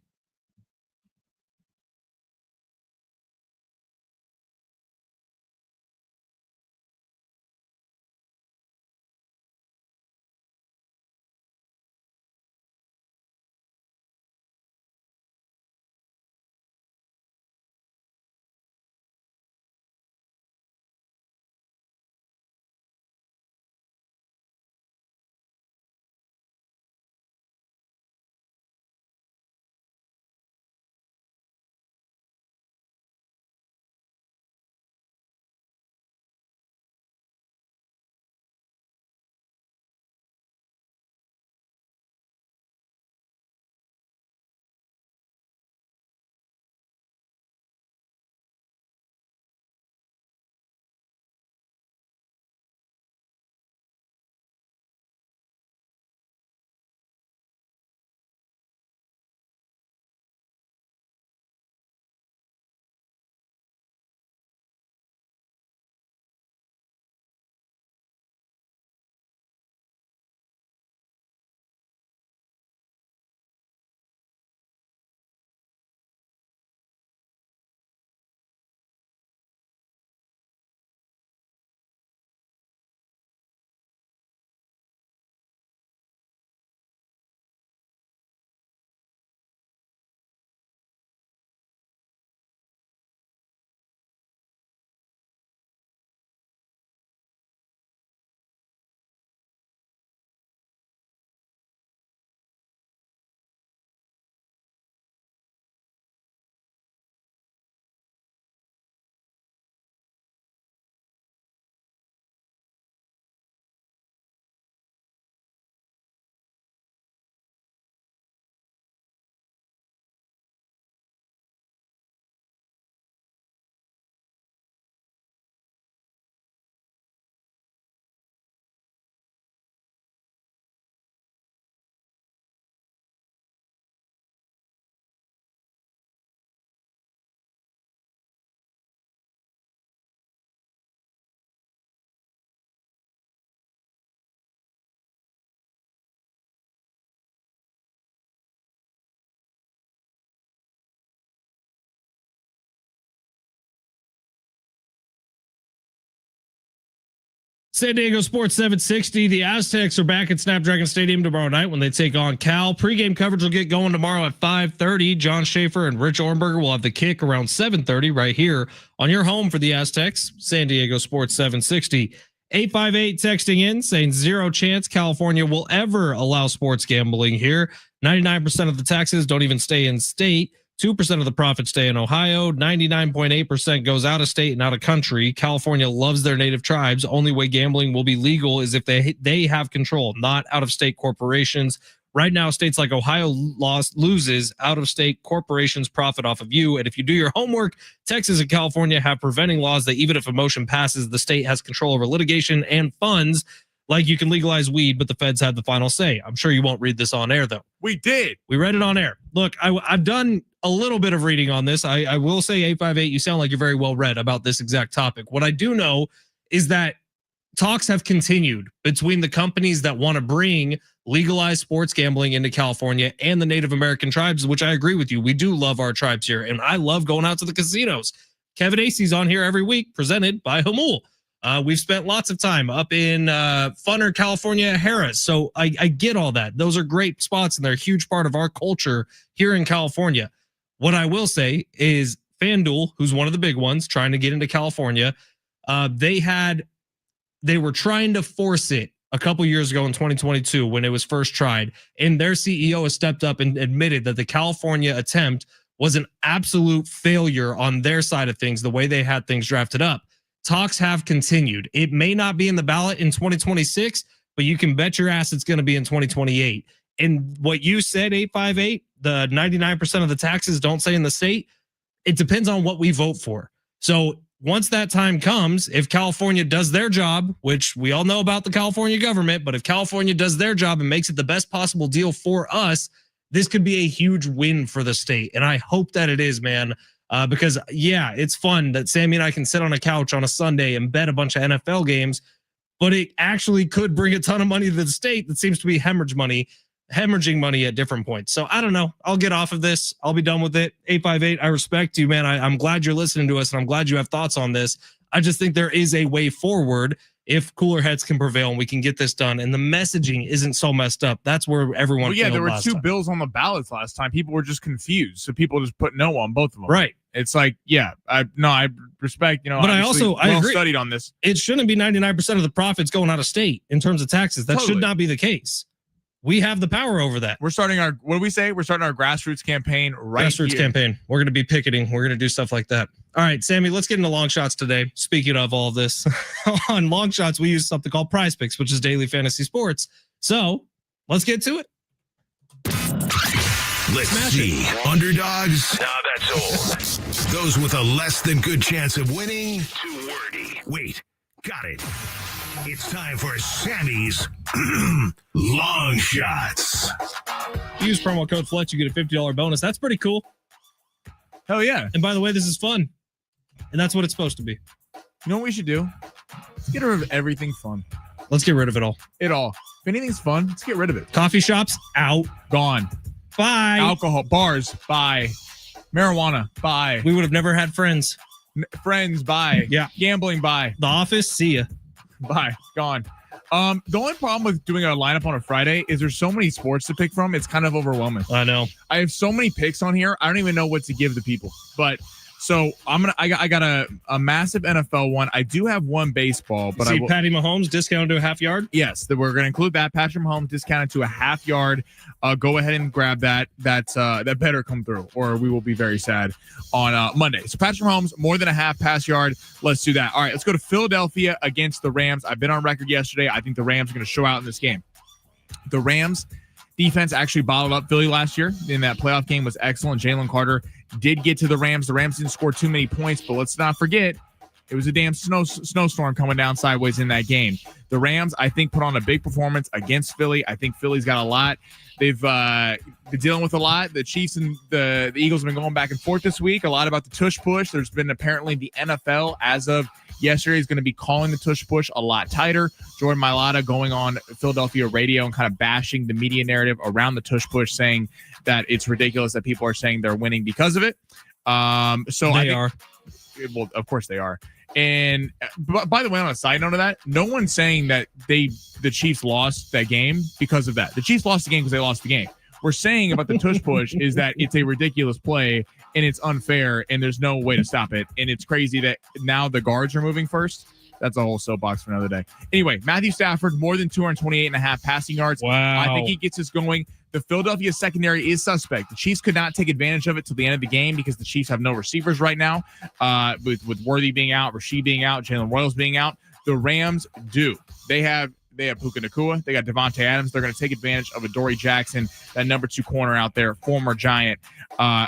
San Diego Sports 760. The Aztecs are back at Snapdragon Stadium tomorrow night when they take on Cal. Pre-game coverage will get going tomorrow at 5:30. John Schaefer and Rich Ornberger will have the kick around 7:30 right here on your home for the Aztecs, San Diego Sports 760. 858 texting in saying 0 chance California will ever allow sports gambling here. 99% of the taxes don't even stay in state. 2% of the profits stay in Ohio. 99.8% goes out of state and out of country. California loves their native tribes. Only way gambling will be legal is if they have control, not out-of-state corporations. Right now, states like Ohio loses out-of-state corporations profit off of you. And if you do your homework, Texas and California have preventing laws that even if a motion passes, the state has control over litigation and funds. Like you can legalize weed, but the feds have the final say. I'm sure you won't read this on air, though. We did. We read it on air. Look, I've done a little bit of reading on this. I will say 858, you sound like you're very well read about this exact topic. What I do know is that talks have continued between the companies that want to bring legalized sports gambling into California and the Native American tribes, which I agree with you. We do love our tribes here, and I love going out to the casinos. Kevin Acey's on here every week, presented by Hamul. We've spent lots of time up in Funner, California, Harris. So I get all that. Those are great spots, and they're a huge part of our culture here in California. What I will say is FanDuel, who's one of the big ones trying to get into California, they were trying to force it a couple years ago in 2022 when it was first tried. And their CEO has stepped up and admitted that the California attempt was an absolute failure on their side of things, the way they had things drafted up. Talks have continued. It may not be in the ballot in 2026, but you can bet your ass it's going to be in 2028. And what you said, 858, the 99% of the taxes don't stay in the state. It depends on what we vote for. So once that time comes, if California does their job, which we all know about the California government, but if California does their job and makes it the best possible deal for us, this could be a huge win for the state. And I hope that it is, man. Because, yeah, it's fun that Sammy and I can sit on a couch on a Sunday and bet a bunch of NFL games, but it actually could bring a ton of money to the state that seems to be hemorrhaging money at different points. So I don't know. I'll get off of this. I'll be done with it. 858, I respect you, man. I'm glad you're listening to us, and I'm glad you have thoughts on this. I just think there is a way forward if cooler heads can prevail and we can get this done. And the messaging isn't so messed up. That's where everyone. Well, yeah, there were two bills on the ballots last time. People were just confused, so people just put no on both of them. Right. It's like, yeah, I respect. But I agree. Studied on this. It shouldn't be 99% of the profits going out of state in terms of taxes. That should not be the case. We have the power over that. We're starting our, what do we say? We're starting our grassroots campaign Grassroots campaign. We're going to be picketing. We're going to do stuff like that. All right, Sammy, let's get into long shots today. Speaking of all of this, on long shots, we use something called Prize Picks, which is daily fantasy sports. So let's get to it. Let's see. Underdogs? Nah, that's old. Those with a less than good chance of winning? Too wordy. Wait, got it. It's time for Sammy's long shots. Use promo code Fletch, you get a $50 bonus. That's pretty cool. Hell yeah. And by the way, this is fun. And that's what it's supposed to be. You know what we should do? Let's get rid of everything fun. Let's get rid of it all. If anything's fun, let's get rid of it. Coffee shops, out. Gone. Bye. Alcohol, bars, bye. Marijuana, bye. We would have never had friends. Friends, bye. Yeah. Gambling, bye. The Office, see ya. Bye. Gone. The only problem with doing a lineup on a Friday is there's so many sports to pick from. It's kind of overwhelming. I know. I have so many picks on here. I don't even know what to give the people. But so I got a massive NFL one. I do have one baseball, but see Patty Mahomes discounted to a half yard. Yes, we're going to include that. Patrick Mahomes discounted to a half yard. Go ahead and grab that. That better come through, or we will be very sad on Monday. So Patrick Mahomes more than a half pass yard. Let's do that. All right, let's go to Philadelphia against the Rams. I've been on record yesterday. I think the Rams are going to show out in this game. The Rams defense actually bottled up Philly last year in that playoff game. Was excellent. Jalen Carter did get to the Rams. The Rams didn't score too many points, but let's not forget it was a damn snowstorm coming down sideways in that game. The Rams, I think, put on a big performance against Philly. I think Philly's got a lot. They've been dealing with a lot. The Chiefs and the Eagles have been going back and forth this week. A lot about the tush push. There's been apparently the NFL, as of yesterday, is going to be calling the tush push a lot tighter. Jordan Mailata going on Philadelphia radio and kind of bashing the media narrative around the tush push, saying that it's ridiculous that people are saying they're winning because of it. So they are. Well, of course they are. And by the way, on a side note of that, no one's saying that the Chiefs lost that game because of that. The Chiefs lost the game because they lost the game. We're saying about the tush push is that it's a ridiculous play and it's unfair and there's no way to stop it. And it's crazy that now the guards are moving first. That's a whole soapbox for another day. Anyway, Matthew Stafford, more than 228.5 passing yards. Wow. I think he gets us going. The Philadelphia secondary is suspect. The Chiefs could not take advantage of it till the end of the game because the Chiefs have no receivers right now. With Worthy being out, Rasheed being out, Jalen Royals being out. The Rams do. They have Puka Nacua. They got Devontae Adams. They're going to take advantage of Adoree Jackson, that number 2 corner out there, former Giant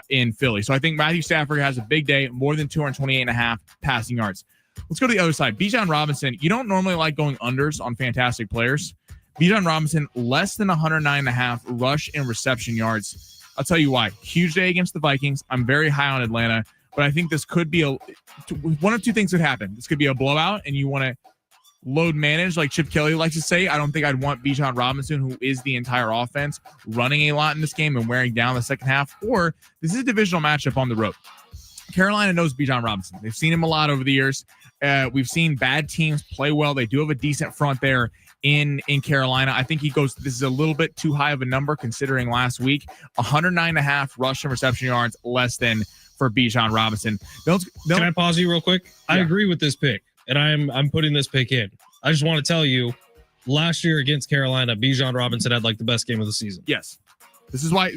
in Philly. So I think Matthew Stafford has a big day, more than 228.5 passing yards. Let's go to the other side. Bijan Robinson, you don't normally like going unders on fantastic players. Bijan Robinson, less than 109.5 rush and reception yards. I'll tell you why. Huge day against the Vikings. I'm very high on Atlanta, but I think this could be one of two things could happen. This could be a blowout, and you want to load manage like Chip Kelly likes to say. I don't think I'd want Bijan Robinson, who is the entire offense, running a lot in this game and wearing down the second half. Or this is a divisional matchup on the road. Carolina knows Bijan Robinson. They've seen him a lot over the years. We've seen bad teams play well. They do have a decent front there in Carolina. I think this is a little bit too high of a number considering last week. 109.5 rush and reception yards, less than for Bijan Robinson. Can I pause you real quick? Yeah. I agree with this pick, and I'm putting this pick in. I just want to tell you, last year against Carolina, Bijan Robinson had like the best game of the season. Yes. This is why,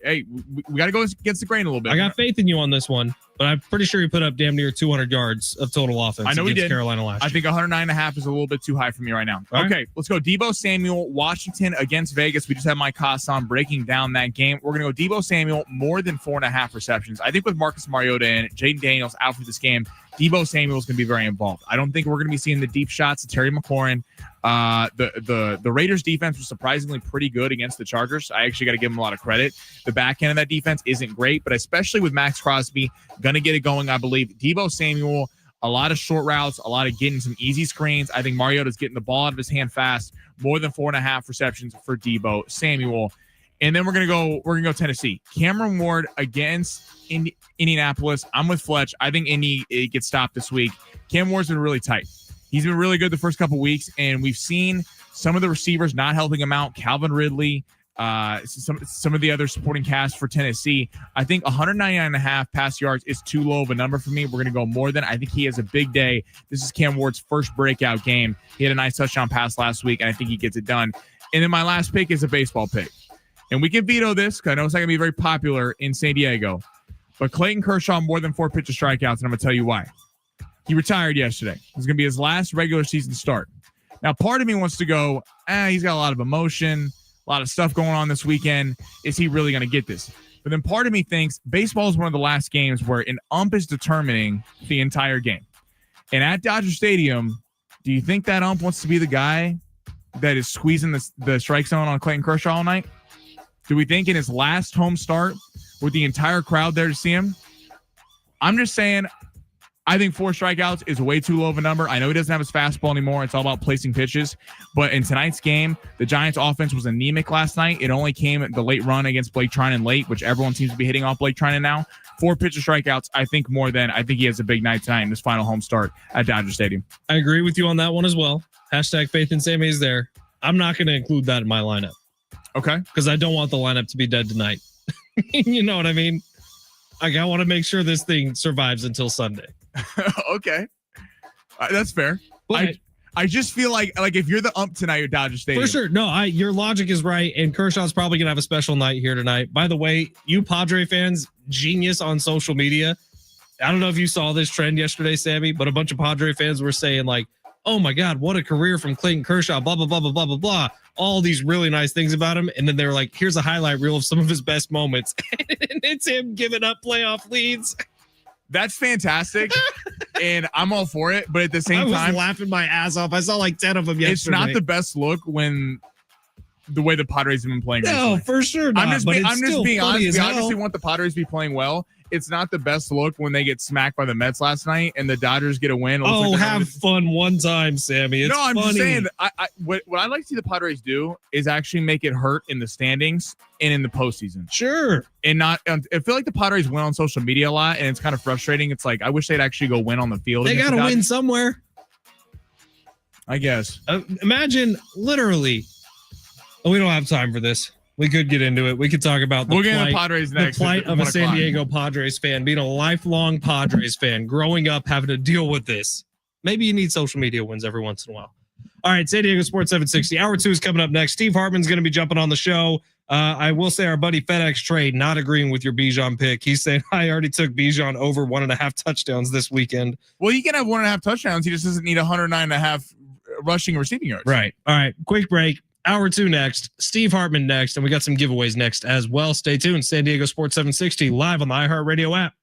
hey, we got to go against the grain a little bit. I got faith in you on this one, but I'm pretty sure he put up damn near 200 yards of total offense. I know he did. Carolina last year. I think 109.5 is a little bit too high for me right now. All okay, right. Let's go. Deebo Samuel, Washington against Vegas. We just had Mike Costa on breaking down that game. We're going to go Deebo Samuel, more than 4.5 receptions. I think with Marcus Mariota and Jaden Daniels out for this game, Deebo Samuel is going to be very involved. I don't think we're going to be seeing the deep shots of Terry McLaurin. The Raiders defense was surprisingly pretty good against the Chargers. I actually got to give them a lot of credit. The back end of that defense isn't great, but especially with Max Crosby, going to get it going, I believe. Deebo Samuel, a lot of short routes, a lot of getting some easy screens. I think Mariota's getting the ball out of his hand fast. More than 4.5 receptions for Deebo Samuel. And then we're gonna go Tennessee. Cameron Ward against Indianapolis. I'm with Fletch. I think Indy gets stopped this week. Cam Ward's been really tight. He's been really good the first couple weeks, and we've seen some of the receivers not helping him out. Calvin Ridley, some of the other supporting cast for Tennessee. I think 199.5 pass yards is too low of a number for me. We're gonna go more than. I think he has a big day. This is Cam Ward's first breakout game. He had a nice touchdown pass last week, and I think he gets it done. And then my last pick is a baseball pick. And we can veto this because I know it's not going to be very popular in San Diego. But Clayton Kershaw, more than 4 pitcher strikeouts, and I'm going to tell you why. He retired yesterday. It's going to be his last regular season start. Now, part of me wants to go, he's got a lot of emotion, a lot of stuff going on this weekend. Is he really going to get this? But then part of me thinks baseball is one of the last games where an ump is determining the entire game. And at Dodger Stadium, do you think that ump wants to be the guy that is squeezing the strike zone on Clayton Kershaw all night? Do we think in his last home start with the entire crowd there to see him? I'm just saying, I think 4 strikeouts is way too low of a number. I know he doesn't have his fastball anymore. It's all about placing pitches. But in tonight's game, the Giants' offense was anemic last night. It only came at the late run against Blake Trinan late, which everyone seems to be hitting off Blake Trinan now. 4 pitcher strikeouts, I think he has a big night tonight in his final home start at Dodger Stadium. I agree with you on that one as well. Hashtag faith in Sammy is there. I'm not going to include that in my lineup. Okay. Because I don't want the lineup to be dead tonight. You know what I mean? Like, I want to make sure this thing survives until Sunday. Okay. That's fair. But I just feel like if you're the ump tonight at Dodger Stadium. For sure. No, your logic is right. And Kershaw's probably going to have a special night here tonight. By the way, you Padre fans, genius on social media. I don't know if you saw this trend yesterday, Sammy, but a bunch of Padre fans were saying like, oh my God, what a career from Clayton Kershaw, blah, blah, blah, blah, blah, blah, blah. All these really nice things about him. And then they're like, here's a highlight reel of some of his best moments. And it's him giving up playoff leads. That's fantastic. And I'm all for it. But at the same time, I was laughing my ass off. I saw like 10 of them yesterday. It's not the best look when the way the Padres have been playing. No, recently. for sure not. I'm just being honest. We hell. obviously want the Padres to be playing well. it's not the best look when they get smacked by the Mets last night and the Dodgers get a win. It looks Oh, like they're have fun one time, Sammy. It's no, I'm funny. just saying that what I'd like to see the Padres do is actually make it hurt in the standings and in the postseason. Sure. And not, I feel like the Padres win on social media a lot, and it's kind of frustrating. It's like I wish they'd actually go win on the field. They got to win somewhere. I guess. Imagine literally. Oh, we don't have time for this. We could get into it. We could talk about the Padres next. The plight of a San Diego Padres fan, being a lifelong Padres fan, growing up, having to deal with this. Maybe you need social media wins every once in a while. All right, San Diego Sports 760. Hour 2 is coming up next. Steve Hartman's going to be jumping on the show. I will say our buddy FedEx Trade not agreeing with your Bijan pick. He's saying I already took Bijan over 1.5 touchdowns this weekend. Well, he can have 1.5 touchdowns. He just doesn't need 109.5 rushing receiving yards. Right. All right. Quick break. Hour 2 next. Steve Hartman next. And we got some giveaways next as well. Stay tuned. San Diego Sports 760 live on the iHeartRadio app.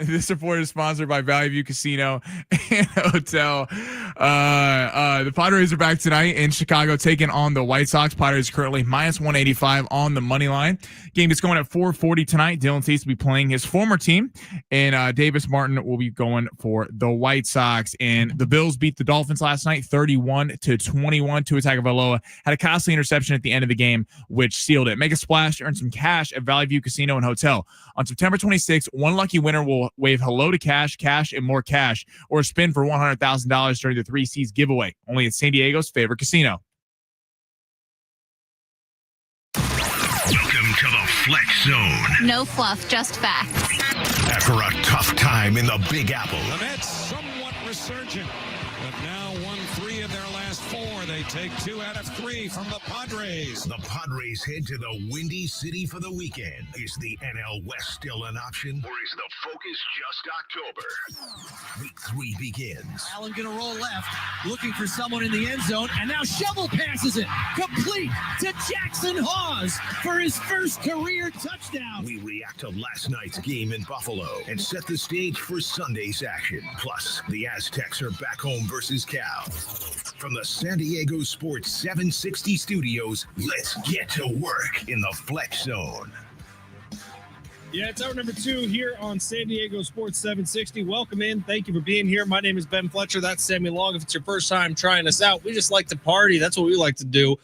This report is sponsored by Valley View Casino and Hotel. The Padres are back tonight in Chicago taking on the White Sox. Padres currently minus 185 on the money line. Game is going at 4:40 tonight. Dylan Cease will be playing his former team, and Davis Martin will be going for the White Sox. And the Bills beat the Dolphins last night 31-21. Tua Tagovailoa had a costly interception at the end of the game, which sealed it. Make a splash, earn some cash at Valley View Casino and Hotel. On September 26th, one lucky winner will wave hello to cash, cash, and more cash, or a spin for $100,000 during the 3 C's giveaway. Only at San Diego's favorite casino. Welcome to the Fletch Zone. No fluff, just facts. After a tough time in the Big Apple, The Mets somewhat resurgent, but now won 3 of their last 4. They take 2 out of 3 from the Padres. the Padres head to the Windy City for the weekend. Is the NL West still an option, or is the focus just October? Week 3 begins. Allen gonna roll left, looking for someone in the end zone, and now Shovel passes it complete to Jackson Hawes for his first career touchdown. We react to last night's game in Buffalo and set the stage for Sunday's action. Plus, the Aztecs are back home versus Cal. From the San Diego Sports 760 studios, let's get to work in the Fletch Zone. Yeah, it's hour number 2 here on San Diego Sports 760. Welcome in. Thank you for being here. My name is Ben Fletcher. That's Sammy Long. If it's your first time trying us out, we just like to party. That's what we like to do.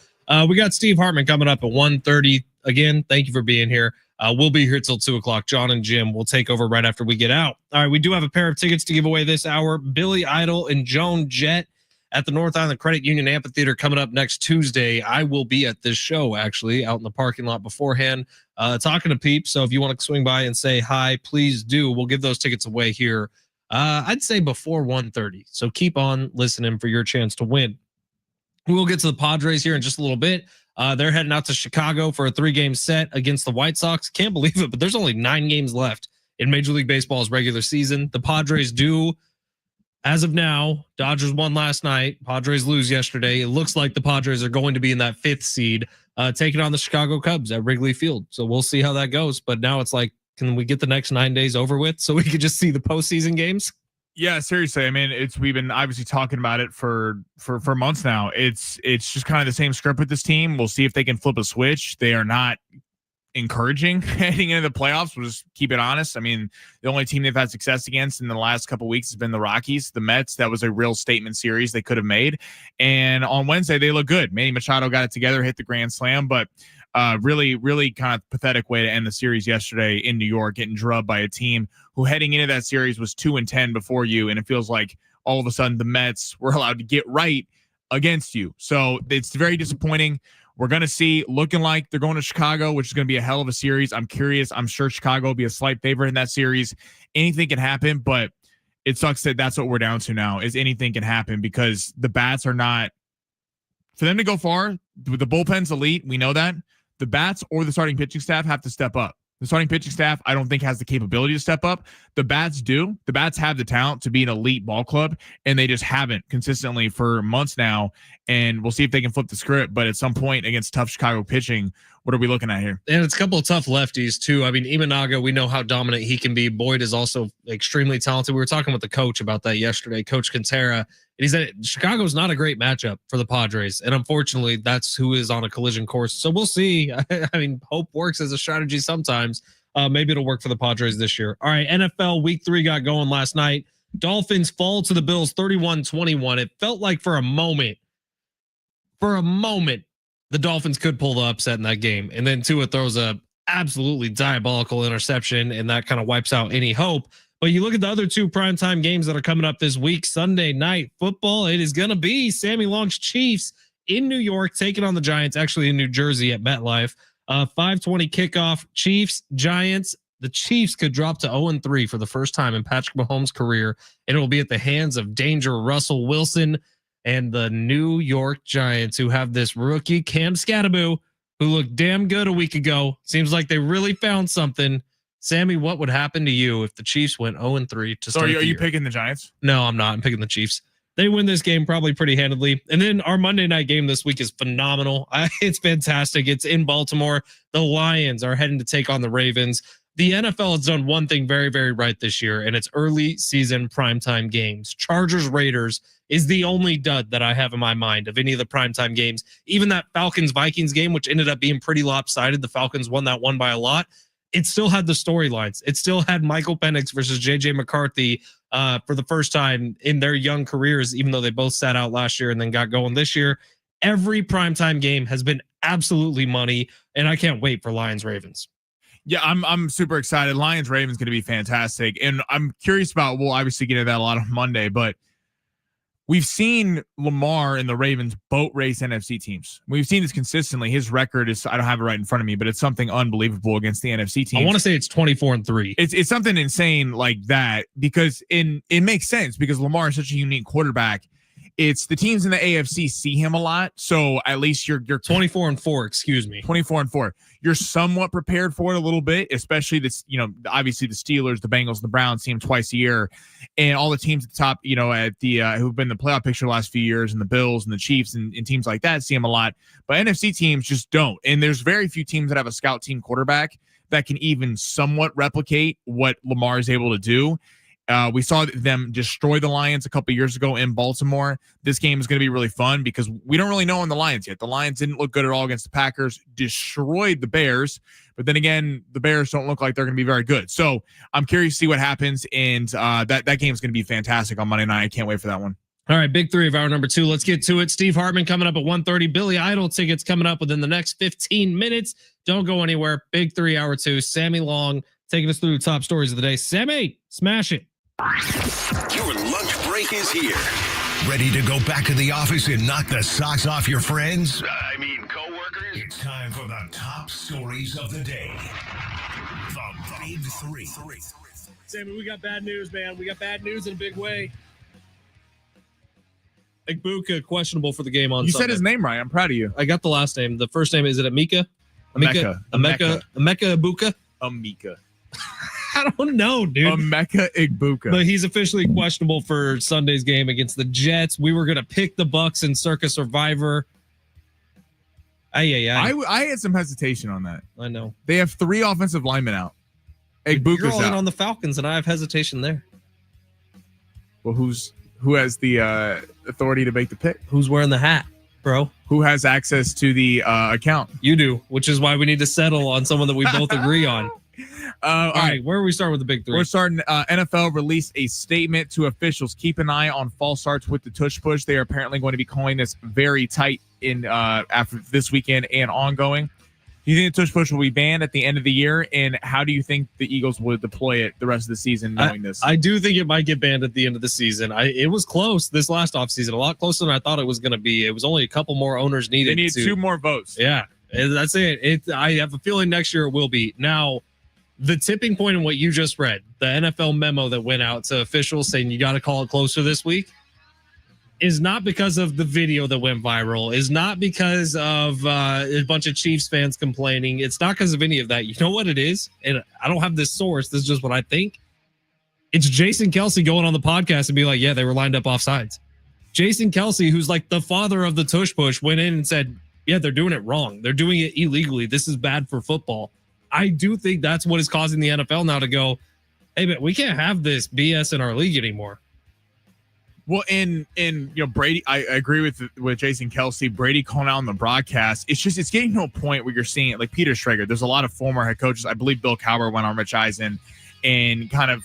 We got Steve Hartman coming up at 1:30. Again, thank you for being here. We'll be here till 2 o'clock. John and Jim will take over right after we get out. All right, we do have a pair of tickets to give away this hour. Billy Idol and Joan Jett at the North Island Credit Union Amphitheater coming up next Tuesday. I will be at this show, actually, out in the parking lot beforehand, talking to peeps. So if you want to swing by and say hi, please do. We'll give those tickets away here, I'd say before 1:30. So keep on listening for your chance to win. We will get to the Padres here in just a little bit. They're heading out to Chicago for a 3-game set against the White Sox. Can't believe it, but there's only 9 games left in Major League Baseball's regular season. The Padres do, as of now, Dodgers won last night. Padres lose yesterday. It looks like the Padres are going to be in that 5th seed, taking on the Chicago Cubs at Wrigley Field. So we'll see how that goes. But now it's like, can we get the next 9 days over with so we could just see the postseason games? Yeah, seriously. I mean, we've been obviously talking about it for months now. It's just kind of the same script with this team. We'll see if they can flip a switch. They are not encouraging heading into the playoffs. We'll just keep it honest. I mean, the only team they've had success against in the last couple of weeks has been the Rockies. The Mets, that was a real statement series they could have made. And on Wednesday, they look good. Manny Machado got it together, hit the grand slam, but really, really kind of pathetic way to end the series yesterday in New York, getting drubbed by a team who heading into that series was 2-10 before you. And it feels like all of a sudden the Mets were allowed to get right against you. So it's very disappointing. We're going to see, looking like they're going to Chicago, which is going to be a hell of a series. I'm curious. I'm sure Chicago will be a slight favorite in that series. Anything can happen, but it sucks that that's what we're down to now, is anything can happen, because the bats are not, for them to go far, the bullpen's elite. We know that. The bats or the starting pitching staff have to step up. The starting pitching staff, I don't think, has the capability to step up. The bats do. The bats have the talent to be an elite ball club, and they just haven't consistently for months now. And we'll see if they can flip the script. But at some point against tough Chicago pitching, what are we looking at here? And it's a couple of tough lefties, too. I mean, Imanaga, we know how dominant he can be. Boyd is also extremely talented. We were talking with the coach about that yesterday, Coach Quintera. And he said Chicago's not a great matchup for the Padres. And unfortunately, that's who is on a collision course. So we'll see. I mean, hope works as a strategy sometimes. Maybe it'll work for the Padres this year. All right, NFL Week 3 got going last night. Dolphins fall to the Bills 31-21. It felt like for a moment, the Dolphins could pull the upset in that game. And then Tua throws a absolutely diabolical interception, and that kind of wipes out any hope. But you look at the other 2 primetime games that are coming up this week. Sunday night football, it is going to be Sammy Long's Chiefs in New York taking on the Giants, actually in New Jersey at MetLife. 5:20 kickoff, Chiefs, Giants. The Chiefs could drop to 0-3 for the first time in Patrick Mahomes' career, and it will be at the hands of Danger Russell Wilson and the New York Giants, who have this rookie Cam Scatterboo, who looked damn good a week ago. Seems like they really found something. Sammy, what would happen to you if the Chiefs went 0-3 to start the year? Are you picking the Giants? No, I'm not. I'm picking the Chiefs. They win this game probably pretty handedly. And then our Monday night game this week is phenomenal. It's fantastic. It's in Baltimore. The Lions are heading to take on the Ravens. The NFL has done one thing very, very right this year, and it's early season primetime games. Chargers Raiders is the only dud that I have in my mind of any of the primetime games. Even that Falcons Vikings game, which ended up being pretty lopsided, the Falcons won that one by a lot. It still had the storylines. It still had Michael Penix versus JJ McCarthy for the first time in their young careers, even though they both sat out last year and then got going this year. Every primetime game has been absolutely money, and I can't wait for Lions Ravens. Yeah, I'm super excited. Lions Ravens going to be fantastic, and I'm curious about. We'll obviously get into that a lot on Monday, but we've seen Lamar and the Ravens boat race NFC teams. We've seen this consistently. His record is, I don't have it right in front of me, but it's something unbelievable against the NFC teams. I want to say it's 24-3. It's something insane like that because it makes sense because Lamar is such a unique quarterback. It's the teams in the AFC see him a lot, so at least you're 24-4. Excuse me, 24-4. You're somewhat prepared for it a little bit, especially this. Obviously the Steelers, the Bengals, the Browns see him twice a year, and all the teams at the top, at the who've been in the playoff picture the last few years, and the Bills and the Chiefs and teams like that see him a lot. But NFC teams just don't, and there's very few teams that have a scout team quarterback that can even somewhat replicate what Lamar is able to do. We saw them destroy the Lions a couple years ago in Baltimore. This game is going to be really fun because we don't really know on the Lions yet. The Lions didn't look good at all against the Packers, destroyed the Bears, but then again, the Bears don't look like they're going to be very good. So I'm curious to see what happens, and that game is going to be fantastic on Monday night. I can't wait for that one. All right, big three of hour number 2. Let's get to it. Steve Hartman coming up at 1:30. Billy Idol tickets coming up within the next 15 minutes. Don't go anywhere. Big 3 hour 2. Sammy Long taking us through the top stories of the day. Sammy, smash it. Your lunch break is here. Ready to go back to the office and knock the socks off your friends? Coworkers? It's time for the top stories of the day. The Big Three. Sammy, we got bad news, man. We got bad news in a big way. Igbuka questionable for the game on You Sunday. said his name right. I'm proud of you. I got the last name. The first name, is it Emeka? Emeka Igbuka? Emeka. I don't know, dude. Emeka Igbuka. But he's officially questionable for Sunday's game against the Jets. We were going to pick the Bucks in Circa Survivor. I had some hesitation on that. I know. They have 3 offensive linemen out. You're Igbuka's all in out. on the Falcons, and I have hesitation there. Well, who has the authority to make the pick? Who's wearing the hat, bro? Who has access to the account? You do, which is why we need to settle on someone that we both agree on. All right, where do we start with the big 3? We're starting. NFL released a statement to officials. Keep an eye on false starts with the tush push. They are apparently going to be calling this very tight in after this weekend and ongoing. Do you think the tush push will be banned at the end of the year? And how do you think the Eagles will deploy it the rest of the season knowing this? I do think it might get banned at the end of the season. It was close this last offseason, a lot closer than I thought it was going to be. It was only a couple more owners needed. They need 2 more votes. Yeah, that's it. I have a feeling next year it will be. Now, the tipping point in what you just read, the NFL memo that went out to officials saying you got to call it closer this week, is not because of the video that went viral, is not because of a bunch of Chiefs fans complaining. It's not because of any of that. You know what it is? And I don't have this source. This is just what I think. It's Jason Kelce going on the podcast and be like, yeah, they were lined up offsides. Jason Kelce, who's like the father of the tush push, went in and said, yeah, they're doing it wrong. They're doing it illegally. This is bad for football. I do think that's what is causing the NFL now to go, hey, but we can't have this BS in our league anymore. Well, and Brady, I agree with Jason Kelce. Brady calling out on the broadcast. It's getting to a point where you're seeing it like Peter Schrager. There's a lot of former head coaches. I believe Bill Cowher went on Rich Eisen and kind of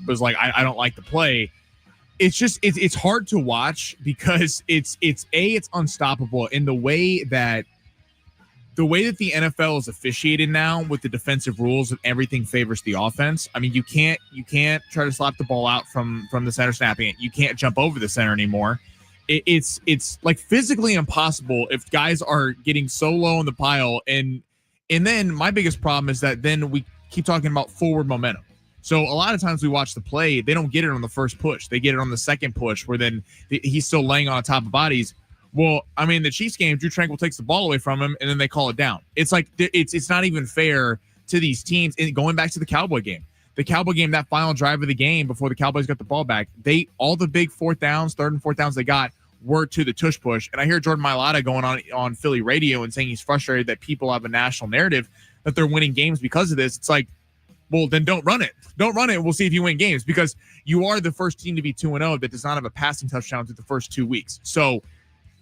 was like, I don't like the play. It's hard to watch because it's unstoppable in the way that the NFL is officiated now with the defensive rules and everything favors the offense. I mean, you can't try to slap the ball out from the center snapping it. You can't jump over the center anymore. It's like physically impossible if guys are getting so low in the pile. And then my biggest problem is that then we keep talking about forward momentum. So a lot of times we watch the play, they don't get it on the first push. They get it on the second push where then he's still laying on top of bodies. Well, I mean, the Chiefs game, Drew Tranquill takes the ball away from him, and then they call it down. It's like it's not even fair to these teams. And going back to the Cowboy game, that final drive of the game before the Cowboys got the ball back, all the big 4th downs, 3rd and 4th downs they got were to the tush push. And I hear Jordan Mailata going on Philly radio and saying he's frustrated that people have a national narrative that they're winning games because of this. It's like, Well, then don't run it. Don't run it. We'll see if you win games because you are the first team to be 2-0 that does not have a passing touchdown through the first 2 weeks. So,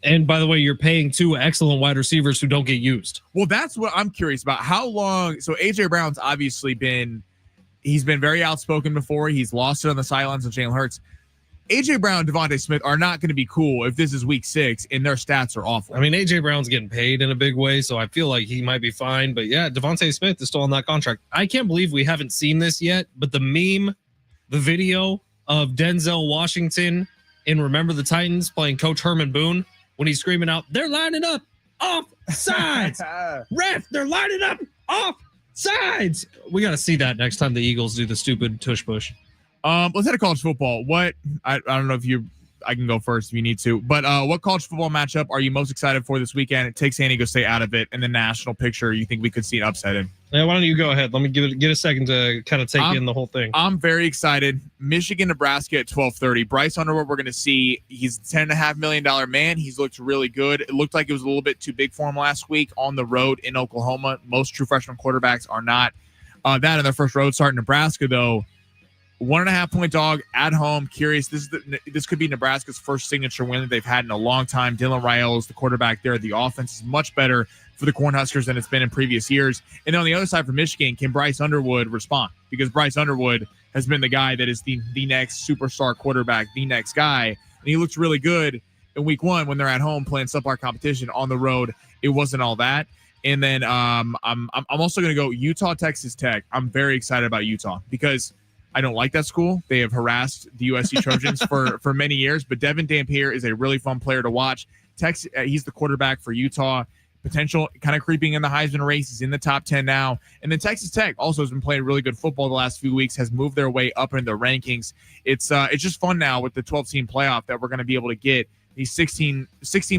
and by the way, you're paying 2 excellent wide receivers who don't get used. Well, that's what I'm curious about. How long? So AJ Brown's obviously he's been very outspoken before. He's lost it on the sidelines of Jalen Hurts. AJ Brown and Devontae Smith are not going to be cool if this is week 6 and their stats are awful. I mean, AJ Brown's getting paid in a big way, so I feel like he might be fine. But yeah, Devontae Smith is still on that contract. I can't believe we haven't seen this yet, but the video of Denzel Washington in Remember the Titans playing Coach Herman Boone when he's screaming out, "They're lining up off sides. Ref, they're lining up off sides." We got to see that next time the Eagles do the stupid tush push. Let's head to college football. I don't know if I can go first if you need to, but what college football matchup are you most excited for this weekend? Take San Diego State out of it, and the national picture you think we could see an upset in. Yeah, why don't you go ahead? Let me get a second to kind of take in the whole thing. I'm very excited. Michigan, Nebraska at 12:30. Bryce Underwood, we're going to see. He's a $10.5 million man. He's looked really good. It looked like it was a little bit too big for him last week on the road in Oklahoma. Most true freshman quarterbacks are not that in their first road start. Nebraska, though, 1.5 point dog at home. Curious. This could be Nebraska's first signature win that they've had in a long time. Dylan Raiola is the quarterback there. The offense is much better for the Cornhuskers than it's been in previous years. And then on the other side for Michigan, can Bryce Underwood respond? Because Bryce Underwood has been the guy that is the next superstar quarterback, the next guy. And he looks really good in week 1 when they're at home playing subpar competition. On the road, it wasn't all that. And then I'm also going to go Utah, Texas Tech. I'm very excited about Utah because I don't like that school. They have harassed the USC Trojans for many years, but Devin Dampier is a really fun player to watch. He's the quarterback for Utah. Potential kind of creeping in the Heisman race. He's in the top 10 now. And then Texas Tech also has been playing really good football the last few weeks, has moved their way up in the rankings. It's just fun now with the 12-team playoff that we're going to be able to get these 16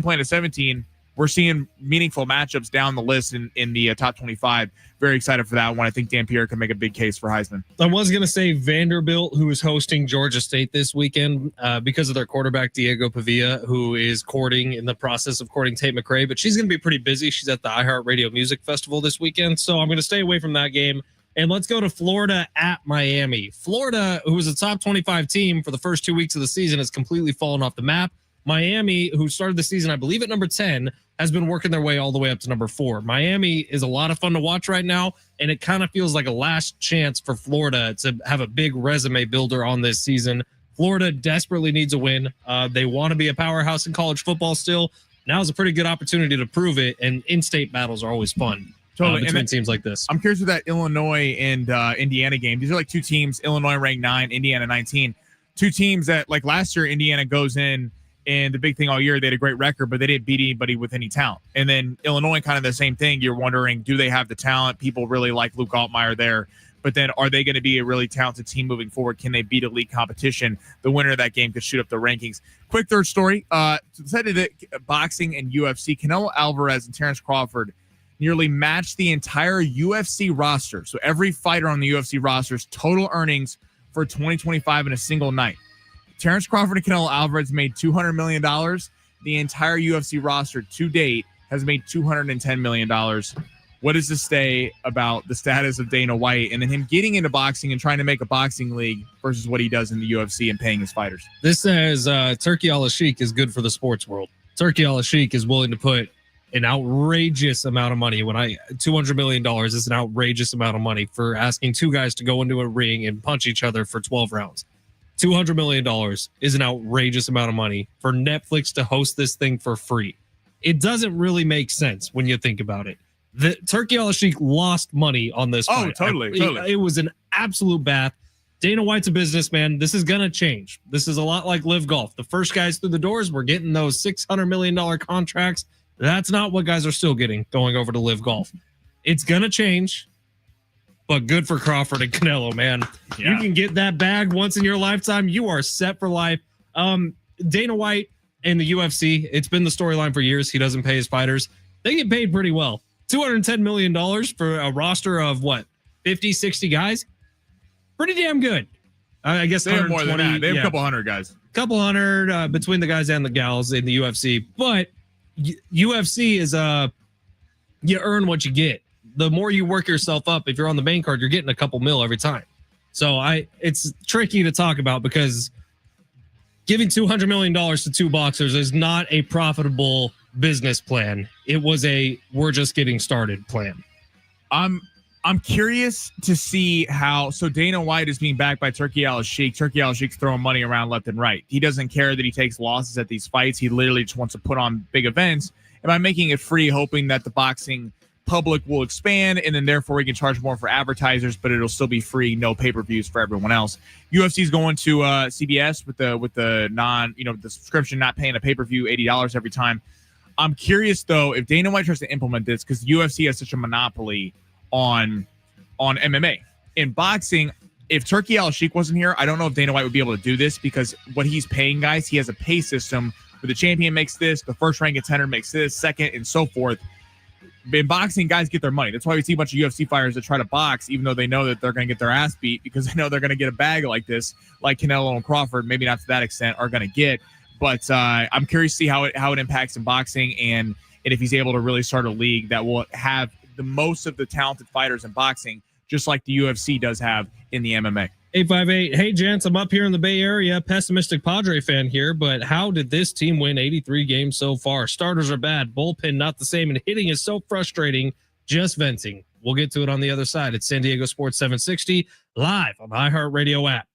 playing to 17. We're seeing meaningful matchups down the list in the top 25. Very excited for that one. I think Dampier can make a big case for Heisman. I was going to say Vanderbilt, who is hosting Georgia State this weekend because of their quarterback, Diego Pavia, who is in the process of courting Tate McRae. But she's going to be pretty busy. She's at the iHeartRadio Music Festival this weekend. So I'm going to stay away from that game. And let's go to Florida at Miami. Florida, who was a top 25 team for the first 2 weeks of the season, has completely fallen off the map. Miami, who started the season, I believe, at number 10, has been working their way all the way up to number 4. Miami is a lot of fun to watch right now, and it kind of feels like a last chance for Florida to have a big resume builder on this season. Florida desperately needs a win. They want to be a powerhouse in college football still. Now is a pretty good opportunity to prove it, and in-state battles are always fun between teams like this. I'm curious with that Illinois and Indiana game. These are like two teams, Illinois ranked 9, Indiana 19. Two teams that, like last year, Indiana goes in, and the big thing all year, they had a great record, but they didn't beat anybody with any talent. And then Illinois, kind of the same thing. You're wondering, do they have the talent? People really like Luke Altmaier there. But then are they going to be a really talented team moving forward? Can they beat elite competition? The winner of that game could shoot up the rankings. Quick third story. Decided that boxing and UFC, Canelo Alvarez and Terrence Crawford nearly matched the entire UFC roster. So every fighter on the UFC roster's total earnings for 2025 in a single night. Terrence Crawford and Canelo Alvarez made $200 million. The entire UFC roster to date has made $210 million. What does this say about the status of Dana White and then him getting into boxing and trying to make a boxing league versus what he does in the UFC and paying his fighters? This says Turki Al-Sheikh is good for the sports world. Turki Al-Sheikh is willing to put an outrageous amount of money. $200 million is an outrageous amount of money for asking two guys to go into a ring and punch each other for 12 rounds. $200 million is an outrageous amount of money for Netflix to host this thing for free. It doesn't really make sense when you think about it. The Turki Al-Sheikh lost money on this fight. Totally. It was an absolute bath. Dana White's a businessman. This is going to change. This is a lot like Live Golf. The first guys through the doors were getting those $600 million contracts. That's not what guys are still getting going over to Live Golf. It's going to change. But good for Crawford and Canelo, man. Yeah. You can get that bag once in your lifetime. You are set for life. Dana White and the UFC, it's been the storyline for years. He doesn't pay his fighters. They get paid pretty well. $210 million for a roster of, 50, 60 guys? Pretty damn good. I guess they have more than that. They have a couple hundred guys. Couple hundred between the guys and the gals in the UFC. But UFC is you earn what you get. the more you work yourself up, if you're on the main card, you're getting a couple mil every time. So it's tricky to talk about because giving $200 million to two boxers is not a profitable business plan. It was a we're just getting started plan. I'm curious to see how. So Dana White is being backed by Turki Al-Sheikh. Turki Al-Sheikh's throwing money around left and right. He doesn't care that he takes losses at these fights. He literally just wants to put on big events. And by making it free, hoping that the boxing public will expand, and then therefore we can charge more for advertisers, but it'll still be free, no pay-per-views for everyone else. UFC's going to CBS with the non, the subscription, not paying a pay-per-view $80 every time. I'm curious though if Dana White tries to implement this, because UFC has such a monopoly on MMA. In boxing, if Turki Al-Sheikh wasn't here, I don't know if Dana White would be able to do this, because what he's paying guys, he has a pay system where the champion makes this, the first rank contender makes this, second, and so forth. In boxing, guys get their money. That's why we see a bunch of UFC fighters that try to box, even though they know that they're going to get their ass beat, because they know they're going to get a bag like this, like Canelo and Crawford, maybe not to that extent, are going to get. But I'm curious to see how it impacts in boxing, and if he's able to really start a league that will have the most of the talented fighters in boxing, just like the UFC does have in the MMA. 858. Hey, gents, I'm up here in the Bay Area. Pessimistic Padre fan here, but how did this team win 83 games so far? Starters are bad, bullpen not the same, and hitting is so frustrating. Just venting. We'll get to it on the other side. It's San Diego Sports 760 live on the iHeartRadio app.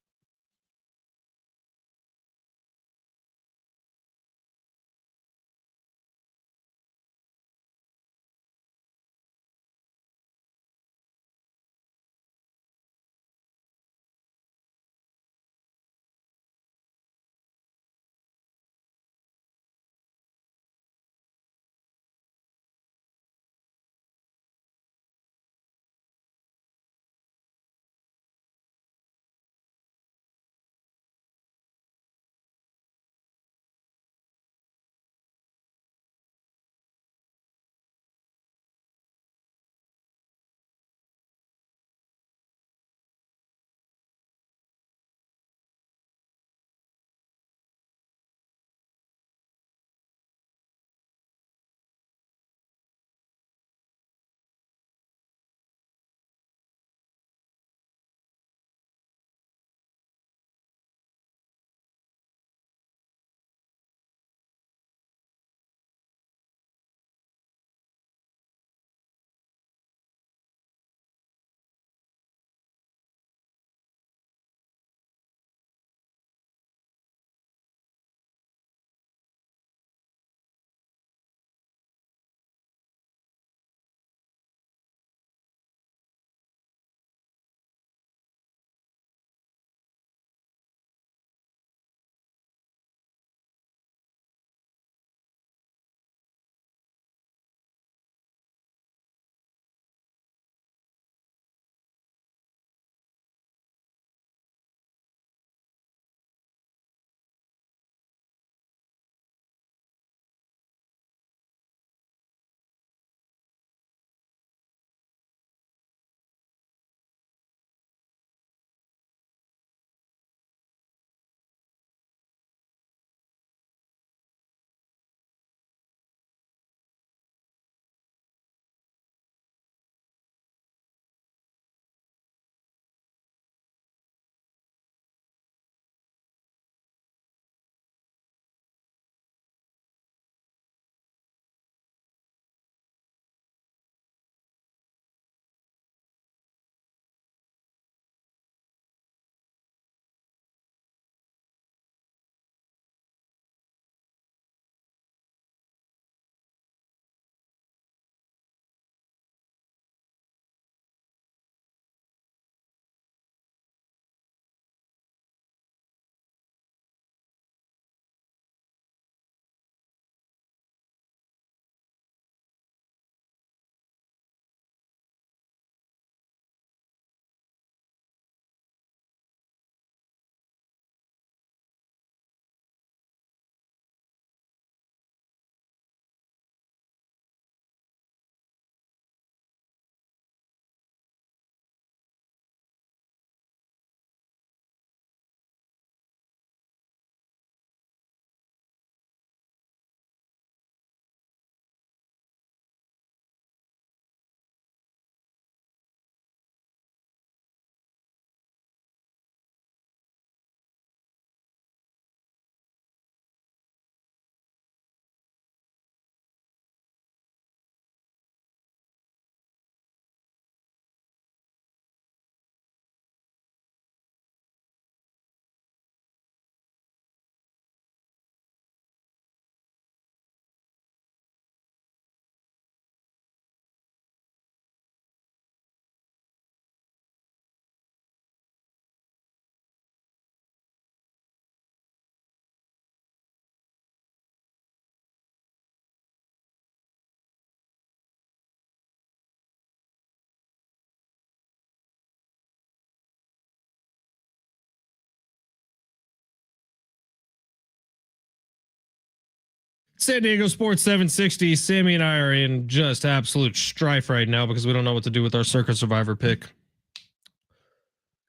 San Diego Sports 760. Sammy and I are in just absolute strife right now because we don't know what to do with our Circuit Survivor pick.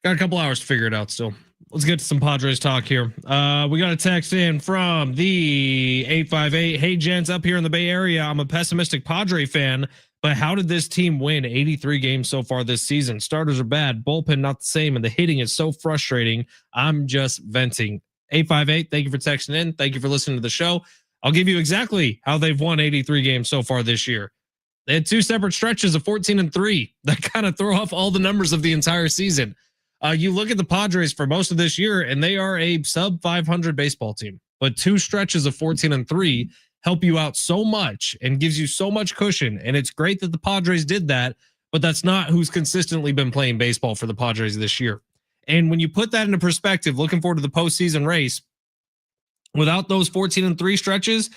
Got a couple hours to figure it out still. Let's get to some Padres talk here. We got a text in from the 858. Hey, gents, up here in the Bay Area, I'm a pessimistic Padre fan, but how did this team win 83 games so far this season? Starters are bad, bullpen not the same, and the hitting is so frustrating. I'm just venting. 858, thank you for texting in. Thank you for listening to the show. I'll give you exactly how they've won 83 games so far this year. They had two separate stretches of 14-3 that kind of throw off all the numbers of the entire season. You look at the Padres for most of this year, and they are a sub 500 baseball team. But two stretches of 14-3 help you out so much and gives you so much cushion. And it's great that the Padres did that, but that's not who's consistently been playing baseball for the Padres this year. And when you put that into perspective, looking forward to the postseason race, without those 14-3 stretches,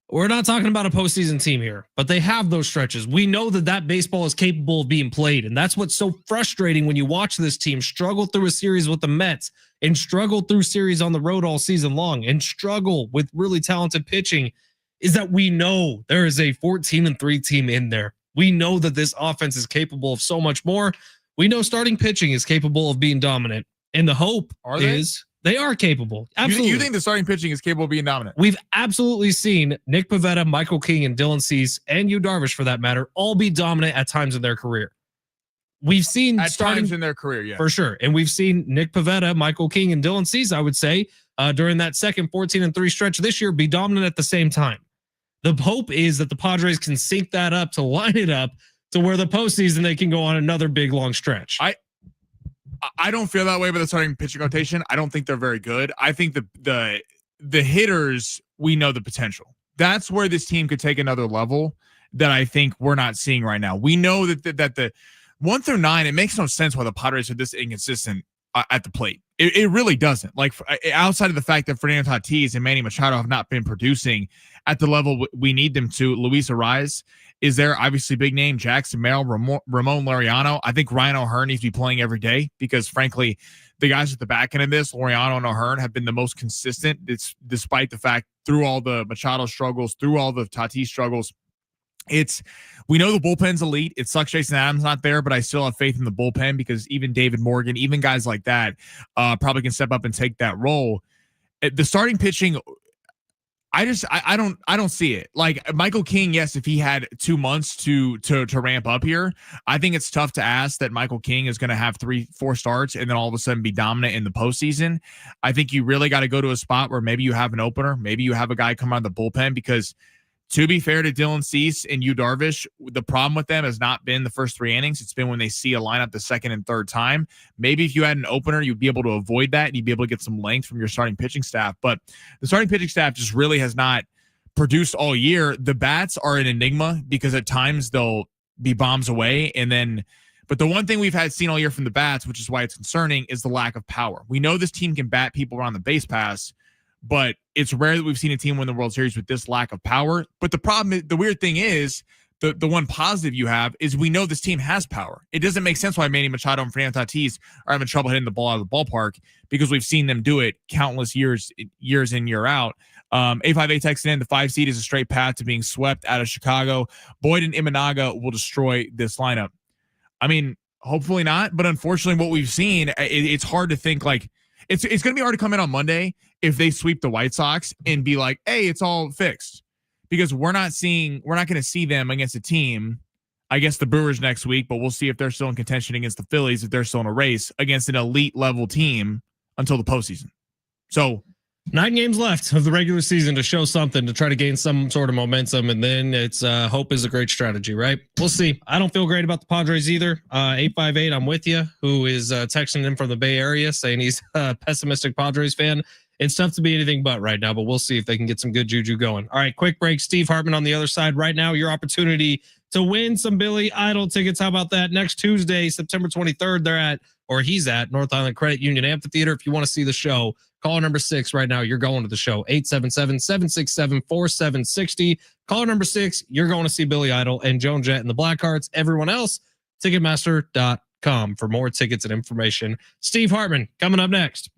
we're not talking about a postseason team here, but they have those stretches. We know that baseball is capable of being played. And that's what's so frustrating when you watch this team struggle through a series with the Mets and struggle through series on the road all season long and struggle with really talented pitching, is that we know there is a 14-3 team in there. We know that this offense is capable of so much more. We know starting pitching is capable of being dominant. And the hope is they are capable. Absolutely. You think the starting pitching is capable of being dominant? We've absolutely seen Nick Pivetta, Michael King, and Dylan Cease, and Yu Darvish for that matter, all be dominant at times in their career. We've seen at times in their career, yeah, for sure. And we've seen Nick Pivetta, Michael King, and Dylan Cease, I would say, during that second 14-3 stretch this year, be dominant at the same time. The hope is that the Padres can sync that up to line it up to where the postseason they can go on another big long stretch. I don't feel that way about the starting pitching rotation. I don't think they're very good. I think the hitters, we know the potential. That's where this team could take another level that I think we're not seeing right now. We know that the 1 through 9, it makes no sense why the Padres are this inconsistent at the plate. It really doesn't. Like, outside of the fact that Fernando Tatis and Manny Machado have not been producing at the level we need them to. Luis Ariz is there, obviously big name. Jackson Merrill, Ramon Laureano. I think Ryan O'Hearn needs to be playing every day because, frankly, the guys at the back end of this, Laureano and O'Hearn, have been the most consistent. It's despite the fact through all the Machado struggles, through all the Tatis struggles. We know the bullpen's elite. It sucks Jason Adams not there, but I still have faith in the bullpen because even David Morgan, even guys like that, probably can step up and take that role. The starting pitching, I don't see it. Like Michael King, yes, if he had 2 months to ramp up here, I think it's tough to ask that Michael King is going to have 3-4 starts and then all of a sudden be dominant in the postseason. I think you really got to go to a spot where maybe you have an opener, maybe you have a guy come out of the bullpen because, to be fair to Dylan Cease and Yu Darvish, the problem with them has not been the first 3 innings. It's been when they see a lineup the second and third time. Maybe if you had an opener, you'd be able to avoid that and you'd be able to get some length from your starting pitching staff. But the starting pitching staff just really has not produced all year. The bats are an enigma because at times they'll be bombs away. But the one thing we've seen all year from the bats, which is why it's concerning, is the lack of power. We know this team can bat people around the base pass, but it's rare that we've seen a team win the World Series with this lack of power. But the problem is, the weird thing is, the one positive you have is we know this team has power. It doesn't make sense why Manny Machado and Fernando Tatis are having trouble hitting the ball out of the ballpark because we've seen them do it countless years in, year out. 858 texting in, the 5 seed is a straight path to being swept out of Chicago. Boyd and Imanaga will destroy this lineup. I mean, hopefully not, but unfortunately what we've seen, it's hard to think like, it's going to be hard to come in on Monday if they sweep the White Sox and be like, hey, it's all fixed. Because we're not going to see them against a team, I guess the Brewers next week, but we'll see if they're still in contention against the Phillies, if they're still in a race against an elite level team until the postseason. So 9 games left of the regular season to show something, to try to gain some sort of momentum, and then it's hope is a great strategy, right? We'll see. I don't feel great about the Padres either. 858, I'm with you, who is texting in from the Bay Area saying he's a pessimistic Padres fan. It's tough to be anything but right now, but we'll see if they can get some good juju going. All right, quick break. Steve Hartman on the other side right now. Your opportunity to win some Billy Idol tickets. How about that? Next Tuesday, September 23rd, he's at North Island Credit Union Amphitheater. If you want to see the show, caller number 6 right now. You're going to the show. 877-767-4760. Caller number 6. You're going to see Billy Idol and Joan Jett and the Blackhearts. Everyone else, Ticketmaster.com for more tickets and information. Steve Hartman coming up next.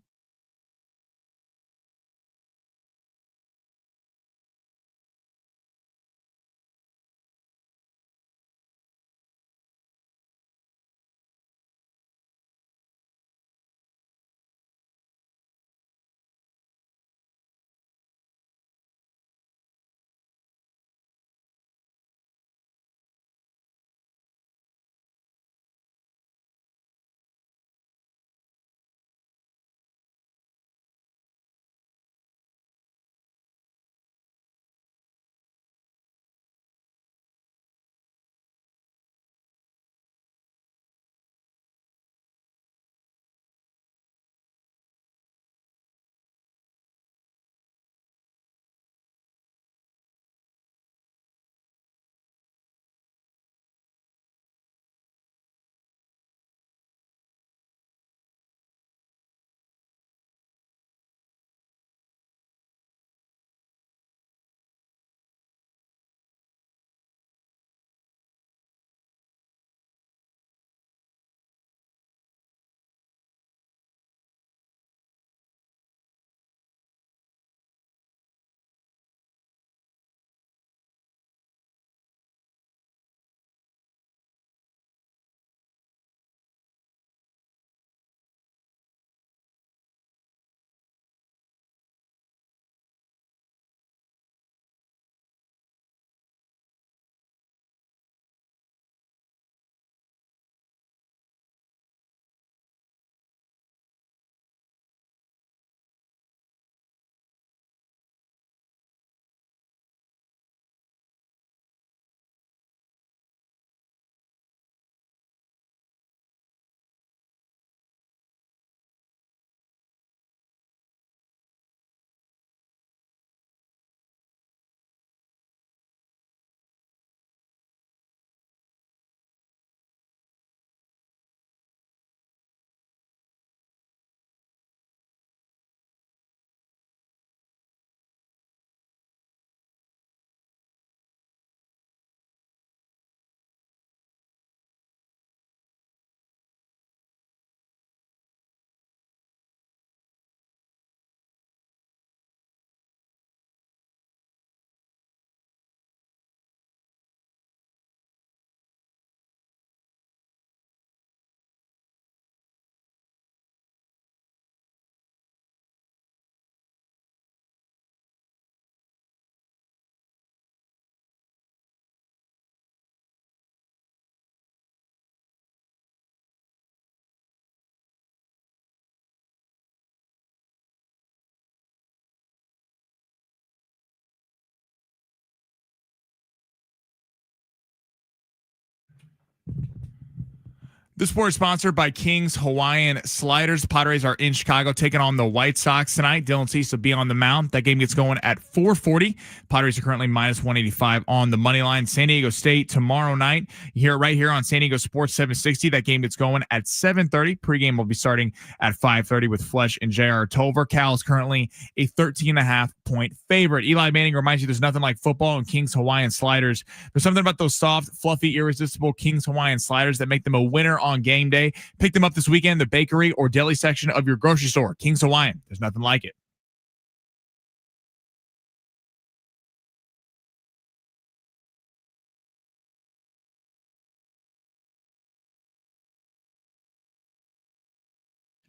The sport is sponsored by King's Hawaiian Sliders. Padres are in Chicago taking on the White Sox tonight. Dylan Cease will be on the mound. That game gets going at 4:40. Padres are currently minus 185 on the money line. San Diego State tomorrow night. You hear it right here on San Diego Sports 760. That game gets going at 7:30. Pregame will be starting at 5:30 with Fletch and J.R. Tolver. Cal is currently a 13.5 point favorite. Eli Manning reminds you there's nothing like football and King's Hawaiian Sliders. There's something about those soft, fluffy, irresistible King's Hawaiian Sliders that make them a winner on game day. Pick them up this weekend in the bakery or deli section of your grocery store. King's Hawaiian. There's nothing like it.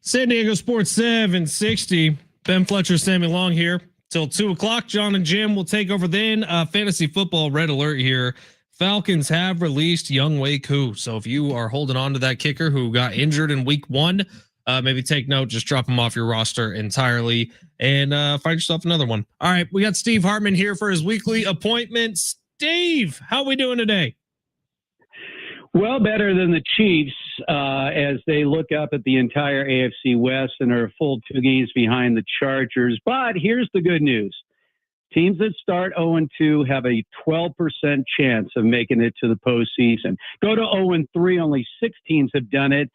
San Diego Sports 760. Ben Fletcher, Sammy Long here till 2 o'clock. John and Jim will take over then. Fantasy football red alert here. Falcons have released Young Wei Koo. So if you are holding on to that kicker who got injured in week 1, maybe take note, just drop him off your roster entirely and find yourself another one. All right, we got Steve Hartman here for his weekly appointment. Steve, how we doing today? Well, better than the Chiefs as they look up at the entire AFC West and are a full 2 games behind the Chargers. But here's the good news. Teams that start 0-2 have a 12% chance of making it to the postseason. Go to 0-3, only 6 teams have done it.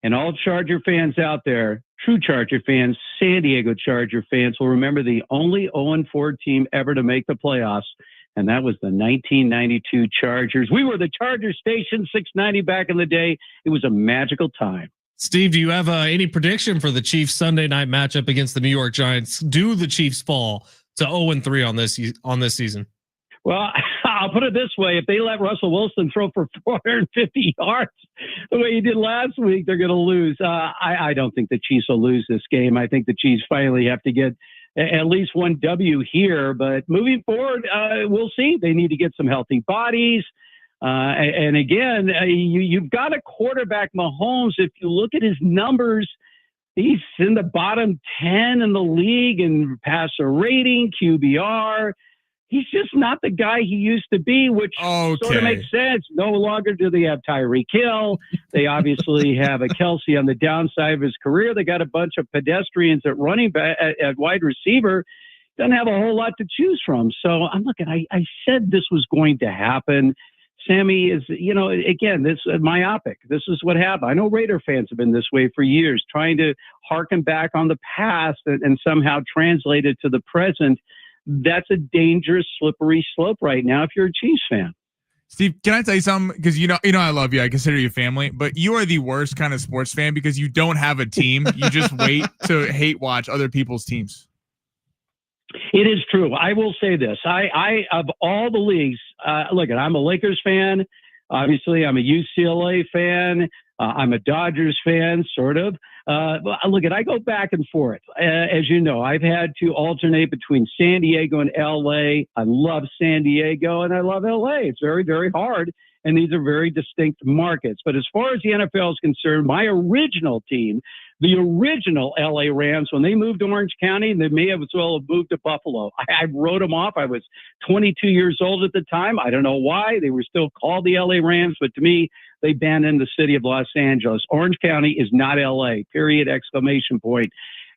And all Charger fans out there, true Charger fans, San Diego Charger fans, will remember the only 0-4 team ever to make the playoffs, and that was the 1992 Chargers. We were the Charger Station 690 back in the day. It was a magical time. Steve, do you have any prediction for the Chiefs Sunday night matchup against the New York Giants? Do the Chiefs fall to 0-3 on this season? Well, I'll put it this way. If they let Russell Wilson throw for 450 yards the way he did last week, they're going to lose. I don't think the Chiefs will lose this game. I think the Chiefs finally have to get at least one W here. But moving forward, we'll see. They need to get some healthy bodies. And again, you've got a quarterback, Mahomes. If you look at his numbers, he's in the bottom 10 in the league in passer rating, QBR. He's just not the guy he used to be, which sort of makes sense. No longer do they have Tyreek Hill. They obviously have a Kelsey on the downside of his career. They got a bunch of pedestrians at running back, at wide receiver. Doesn't have a whole lot to choose from. So I'm looking. I said this was going to happen. Sammy is, again, this is myopic. This is what happened. I know Raider fans have been this way for years, trying to harken back on the past and somehow translate it to the present. That's a dangerous, slippery slope right now if you're a Chiefs fan. Steve, can I tell you something? Because you know I love you. I consider you family, but you are the worst kind of sports fan because you don't have a team. You just wait to hate watch other people's teams. It is true. I will say this. I of all the leagues, look, I'm a Lakers fan. Obviously, I'm a UCLA fan. I'm a Dodgers fan, sort of. Look, I go back and forth. As you know, I've had to alternate between San Diego and LA. I love San Diego and I love LA. It's very, very hard. And these are very distinct markets. But as far as the NFL is concerned, my original team, the original LA Rams, when they moved to Orange County, they may as well have moved to Buffalo. I wrote them off. I was 22 years old at the time. I don't know why. They were still called the LA Rams, but to me, they abandoned the city of Los Angeles. Orange County is not LA, period, exclamation point.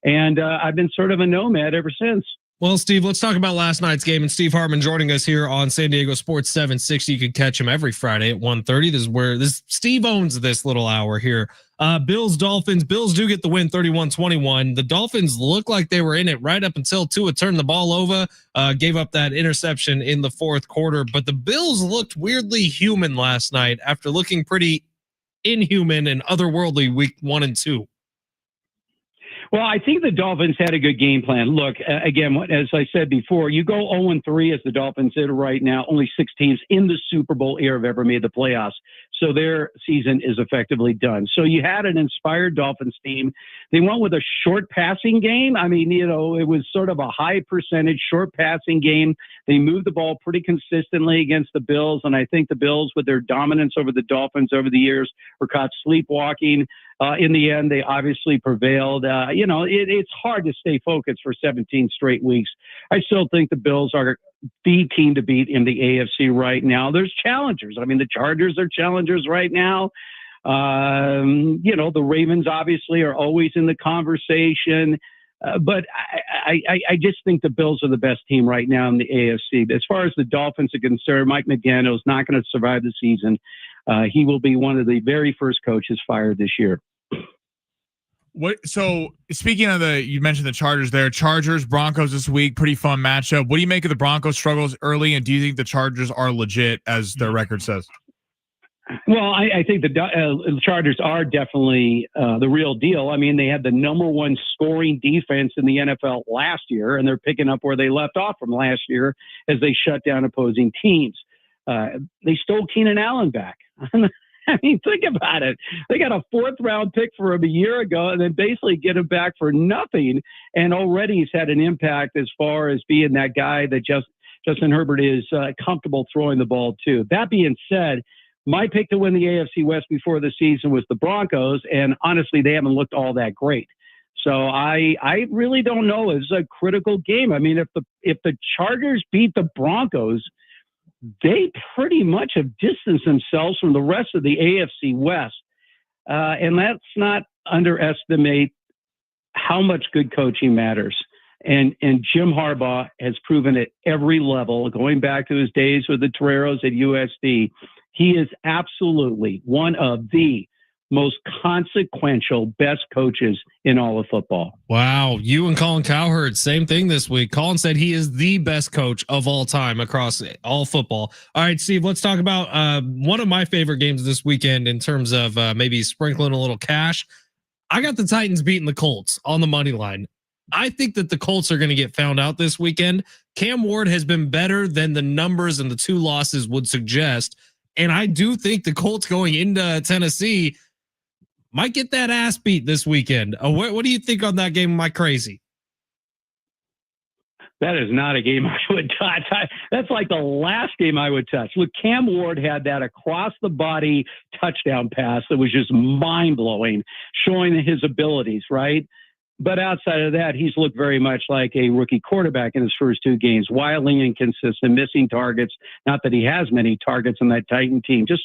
And I've been sort of a nomad ever since. Well, Steve, let's talk about last night's game. And Steve Hartman joining us here on San Diego Sports 760. You can catch him every Friday at 1:30. This is where Steve owns this little hour here. Bills, Dolphins. Bills do get the win 31-21. The Dolphins look like they were in it right up until Tua turned the ball over, gave up that interception in the fourth quarter. But the Bills looked weirdly human last night after looking pretty inhuman and otherworldly week 1 and 2. Well, I think the Dolphins had a good game plan. Look, again, as I said before, you go 0-3 as the Dolphins did right now. Only 6 teams in the Super Bowl era have ever made the playoffs. So their season is effectively done. So you had an inspired Dolphins team. They went with a short passing game. I mean, it was sort of a high percentage short passing game. They moved the ball pretty consistently against the Bills. And I think the Bills, with their dominance over the Dolphins over the years, were caught sleepwalking. In the end, they obviously prevailed. It's hard to stay focused for 17 straight weeks. I still think the Bills are the team to beat in the AFC right now. There's challengers. I mean, the Chargers are challengers right now. The Ravens obviously are always in the conversation. But I just think the Bills are the best team right now in the AFC. As far as the Dolphins are concerned, Mike McDaniel is not going to survive the season. He will be one of the very first coaches fired this year. So speaking of you mentioned the Chargers there, Chargers, Broncos this week, pretty fun matchup. What do you make of the Broncos struggles early? And do you think the Chargers are legit as their record says? Well, I think the Chargers are definitely the real deal. I mean, they had the number one scoring defense in the NFL last year, and they're picking up where they left off from last year as they shut down opposing teams. They stole Keenan Allen back. I mean, think about it. They got a 4th-round pick for him a year ago and then basically get him back for nothing. And already he's had an impact as far as being that guy that Justin Herbert is comfortable throwing the ball to. That being said, my pick to win the AFC West before the season was the Broncos, and honestly, they haven't looked all that great. So I really don't know. It's a critical game. I mean, if the Chargers beat the Broncos, they pretty much have distanced themselves from the rest of the AFC West. And let's not underestimate how much good coaching matters. And Jim Harbaugh has proven at every level, going back to his days with the Toreros at USD, he is absolutely one of the most consequential, best coaches in all of football. Wow. You and Colin Cowherd, same thing this week. Colin said he is the best coach of all time across all football. All right, Steve, let's talk about one of my favorite games this weekend in terms of maybe sprinkling a little cash. I got the Titans beating the Colts on the money line. I think that the Colts are going to get found out this weekend. Cam Ward has been better than the numbers and the 2 losses would suggest. And I do think the Colts going into Tennessee might get that ass beat this weekend. What do you think on that game? Am I crazy? That is not a game I would touch. That's like the last game I would touch. Look, Cam Ward had that across-the-body touchdown pass that was just mind-blowing, showing his abilities, right? But outside of that, he's looked very much like a rookie quarterback in his first 2 games, wildly inconsistent, missing targets. Not that he has many targets on that Titan team. Just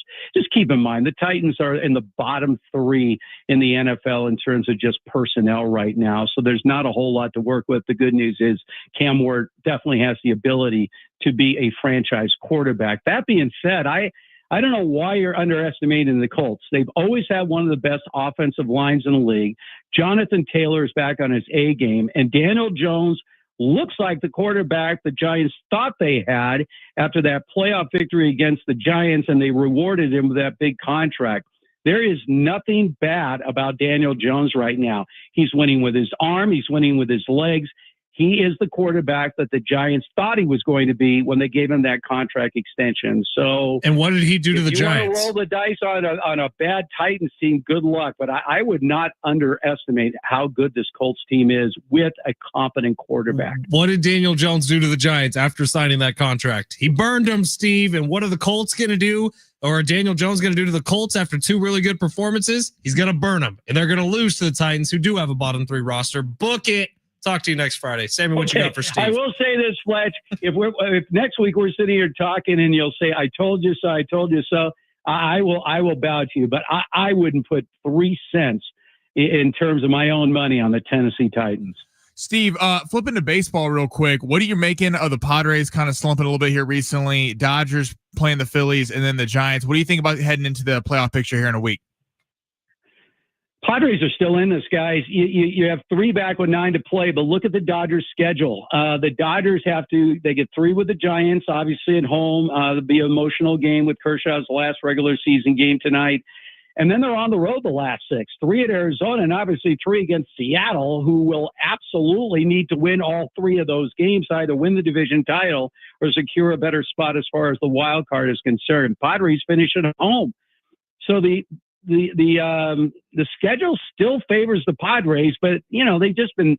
keep in mind, the Titans are in the bottom 3 in the NFL in terms of just personnel right now. So there's not a whole lot to work with. The good news is Cam Ward definitely has the ability to be a franchise quarterback. That being said, I don't know why you're underestimating the Colts. They've always had one of the best offensive lines in the league. Jonathan Taylor is back on his A game, and Daniel Jones looks like the quarterback the Giants thought they had after that playoff victory against the Giants, and they rewarded him with that big contract. There is nothing bad about Daniel Jones right now. He's winning with his arm. He's winning with his legs. He is the quarterback that the Giants thought he was going to be when they gave him that contract extension. So, and what did he do to the Giants? You want to roll the dice on a bad Titans team, good luck. But I would not underestimate how good this Colts team is with a competent quarterback. What did Daniel Jones do to the Giants after signing that contract? He burned them, Steve. And what are the Colts going to do? Or Daniel Jones going to do to the Colts after 2 really good performances? He's going to burn them. And they're going to lose to the Titans, who do have a bottom 3 roster. Book it. Talk to you next Friday. Sammy, what you got for Steve? I will say this, Fletch. If next week we're sitting here talking and you'll say, I told you so, I told you so, I will bow to you. But I wouldn't put 3 cents in terms of my own money on the Tennessee Titans. Steve, flipping to baseball real quick. What are you making of the Padres kind of slumping a little bit here recently? Dodgers playing the Phillies and then the Giants. What do you think about heading into the playoff picture here in a week? Padres are still in this, guys. You have 3 back with 9 to play, but look at the Dodgers' schedule. The Dodgers they get 3 with the Giants, obviously at home. It'll be an emotional game with Kershaw's last regular season game tonight. And then they're on the road the last 6, 3 at Arizona, and obviously 3 against Seattle, who will absolutely need to win all 3 of those games, either win the division title or secure a better spot as far as the wild card is concerned. Padres finish at home. So the schedule still favors the Padres, but they've just been,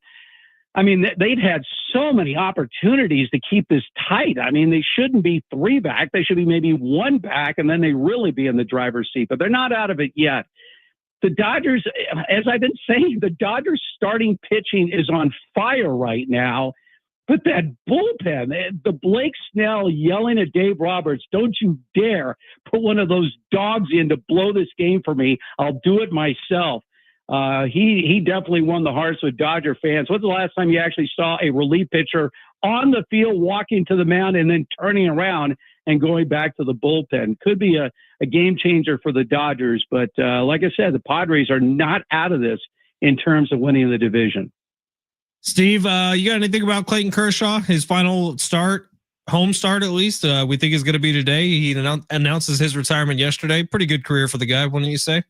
they've had so many opportunities to keep this tight. I mean, they shouldn't be 3 back. They should be maybe 1 back, and then they really be in the driver's seat, but they're not out of it yet. The Dodgers, as I've been saying, the Dodgers starting pitching is on fire right now, But that bullpen, the Blake Snell yelling at Dave Roberts, don't you dare put one of those dogs in to blow this game for me. I'll do it myself. He definitely won the hearts of Dodger fans. When's the last time you actually saw a relief pitcher on the field walking to the mound and then turning around and going back to the bullpen? Could be a game changer for the Dodgers. But like I said, the Padres are not out of this in terms of winning the division. Steve, you got anything about Clayton Kershaw? His final start, home start at least, we think is going to be today. He announces his retirement yesterday. Pretty good career for the guy, wouldn't you say?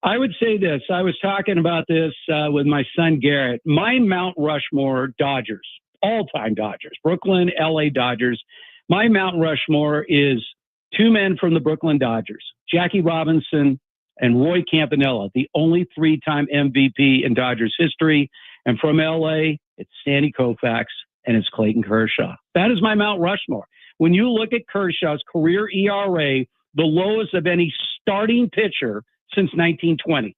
I would say this. I was talking about this with my son Garrett. My Mount Rushmore Dodgers, all-time Dodgers, Brooklyn, LA Dodgers. My Mount Rushmore is two men from the Brooklyn Dodgers, Jackie Robinson and Roy Campanella, the only three-time MVP in Dodgers history. And from LA, it's Sandy Koufax and it's Clayton Kershaw. That is my Mount Rushmore. When you look at Kershaw's career ERA, the lowest of any starting pitcher since 1920.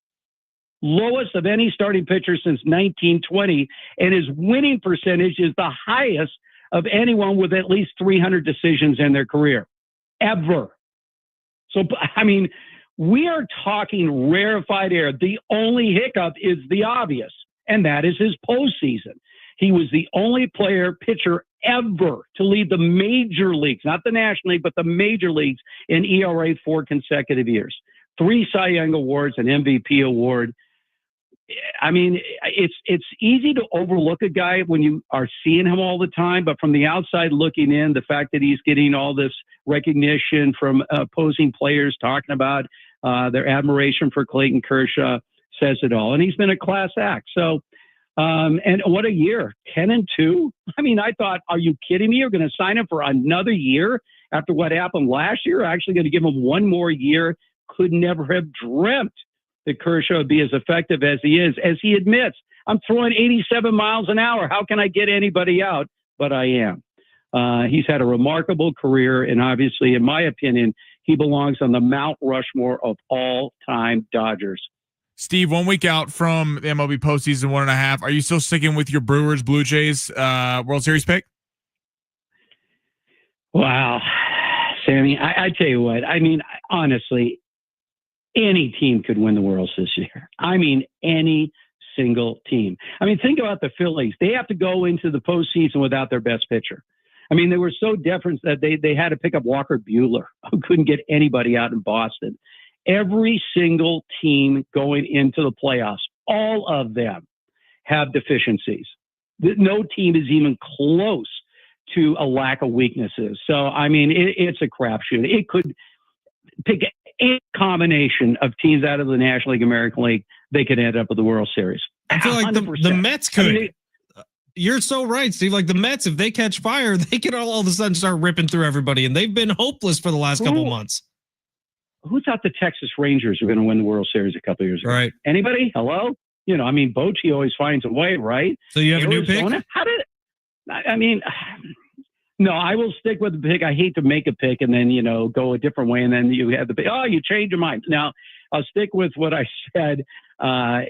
Lowest of any starting pitcher since 1920. And his winning percentage is the highest of anyone with at least 300 decisions in their career, ever. So, I mean, we are talking rarefied air. The only hiccup is the obvious, and that is his postseason. He was the only pitcher ever to lead the major leagues, not the National League, but the major leagues in ERA 4 consecutive years. 3 Cy Young Awards, an MVP award. I mean, it's easy to overlook a guy when you are seeing him all the time, but from the outside looking in, the fact that he's getting all this recognition from opposing players talking about their admiration for Clayton Kershaw says it all. And he's been a class act. So, and what a year, 10-2. I mean, I thought, are you kidding me? You're going to sign him for another year after what happened last year? Actually going to give him one more year. Could never have dreamt that Kershaw would be as effective as he is. As he admits, I'm throwing 87 miles an hour. How can I get anybody out? But I am. He's had a remarkable career, and obviously, in my opinion, he belongs on the Mount Rushmore of all-time Dodgers. Steve, 1 week out from the MLB postseason, 1.5. Are you still sticking with your Brewers Blue Jays World Series pick? Wow, Sammy, I tell you what. I mean, honestly, any team could win the Worlds this year. I mean, any single team. I mean, think about the Phillies. They have to go into the postseason without their best pitcher. I mean, they were so different that they had to pick up Walker Buehler, who couldn't get anybody out in Boston. Every single team going into the playoffs, all of them have deficiencies. No team is even close to a lack of weaknesses. So, I mean, it's a crapshoot. It could pick any combination of teams out of the National League, American League, they could end up with the World Series. I feel like the Mets could. I mean, you're so right, Steve. Like the Mets, if they catch fire, they could all of a sudden start ripping through everybody, and they've been hopeless for the last couple of months. Who thought the Texas Rangers were going to win the World Series a couple of years ago? Right. Anybody? Hello? You know, I mean, Bochy always finds a way, right? So you have a new pick? How did it? I mean, no, I will stick with the pick. I hate to make a pick and then, you know, go a different way. And then you have the pick. Oh, you change your mind. Now, I'll stick with what I said. I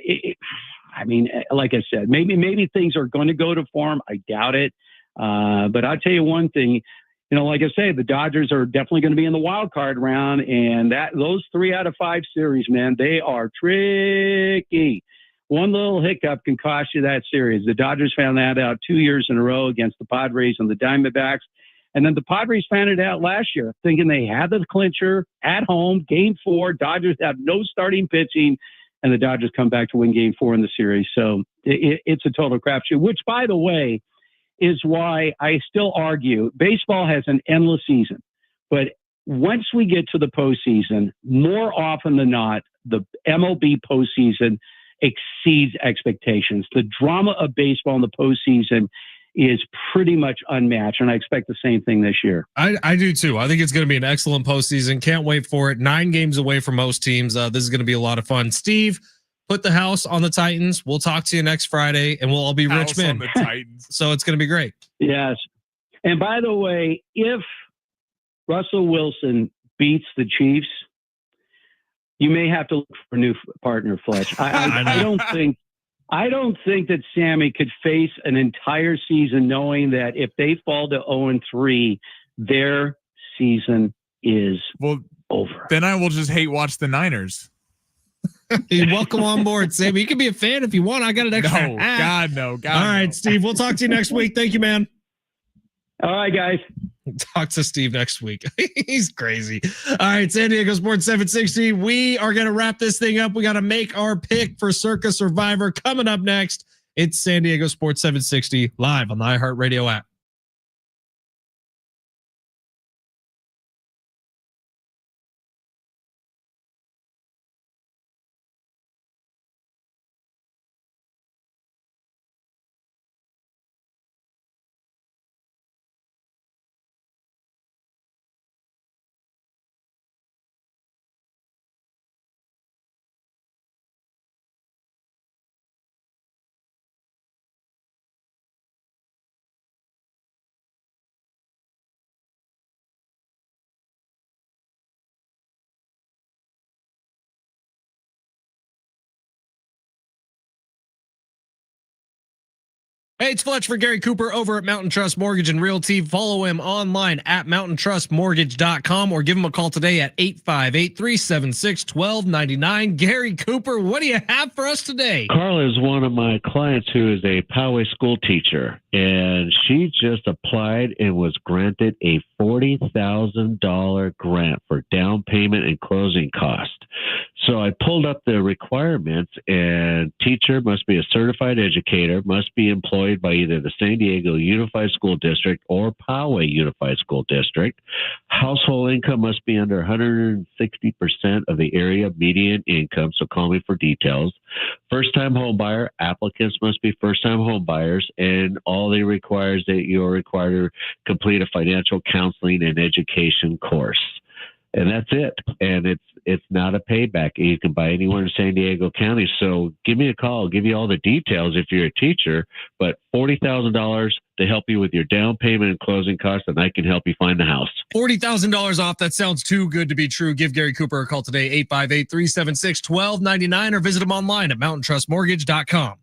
mean, like I said, maybe things are going to go to form. I doubt it. But I'll tell you one thing. You know, like I say, the Dodgers are definitely going to be in the wild card round, and those 3 out of 5 series, man, they are tricky. One little hiccup can cost you that series. The Dodgers found that out 2 years in a row against the Padres and the Diamondbacks, and then the Padres found it out last year, thinking they had the clincher at home, Game 4. Dodgers have no starting pitching, and the Dodgers come back to win Game 4 in the series. So it's a total crapshoot. Which, by the way, is why I still argue baseball has an endless season. But once we get to the postseason, more often than not, the MLB postseason exceeds expectations. The drama of baseball in the postseason is pretty much unmatched, and I expect the same thing this year. I do too. I think it's going to be an excellent postseason. Can't wait for it. 9 games away from most teams. This is going to be a lot of fun. Steve, put the house on the Titans. We'll talk to you next Friday, and we'll all be rich men. On the Titans. So it's going to be great. Yes. And by the way, if Russell Wilson beats the Chiefs, you may have to look for a new partner, Fletch. I don't think I don't think that Sammy could face an entire season knowing that if they fall to 0-3, their season is over. Then I will just hate watch the Niners. You're welcome on board, Sammy. You can be a fan if you want. I got an extra hat. God, no. God, All right, no. Steve, we'll talk to you next week. Thank you, man. All right, guys. Talk to Steve next week. He's crazy. All right, San Diego Sports 760. We are going to wrap this thing up. We got to make our pick for Circa Survivor coming up next. It's San Diego Sports 760 live on the iHeartRadio app. Hey, it's Fletch for Gary Cooper over at Mountain Trust Mortgage and Realty. Follow him online at mountaintrustmortgage.com or give him a call today at 858-376-1299. Gary Cooper, what do you have for us today? Carla is one of my clients who is a Poway school teacher, and she just applied and was granted a $40,000 grant for down payment and closing cost. So I pulled up the requirements, and teacher must be a certified educator, must be employed by either the San Diego Unified School District or Poway Unified School District. Household income must be under 160% of the area median income, so call me for details. First-time home buyer, applicants must be first-time home buyers, and all they require is that you're required to complete a financial counseling and education course. And that's it. And it's not a payback. You can buy anywhere in San Diego County. So give me a call. I'll give you all the details if you're a teacher. But $40,000 to help you with your down payment and closing costs, and I can help you find the house. $40,000 off. That sounds too good to be true. Give Gary Cooper a call today, 858-376-1299, or visit him online at mountaintrustmortgage.com.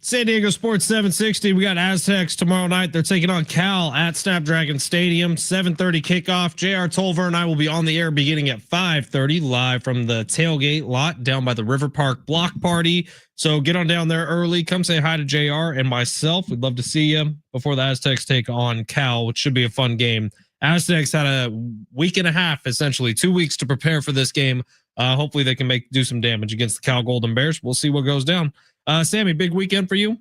San Diego Sports 760. We got Aztecs tomorrow night. They're taking on Cal at Snapdragon Stadium. 7:30 kickoff. JR Tolver and I will be on the air beginning at 5:30 live from the tailgate lot down by the River Park block party. So get on down there early. Come say hi to JR and myself. We'd love to see you before the Aztecs take on Cal, which should be a fun game. Aztecs had a week and a half, essentially 2 weeks to prepare for this game. Hopefully they can do some damage against the Cal Golden Bears. We'll see what goes down. Sammy, big weekend for you?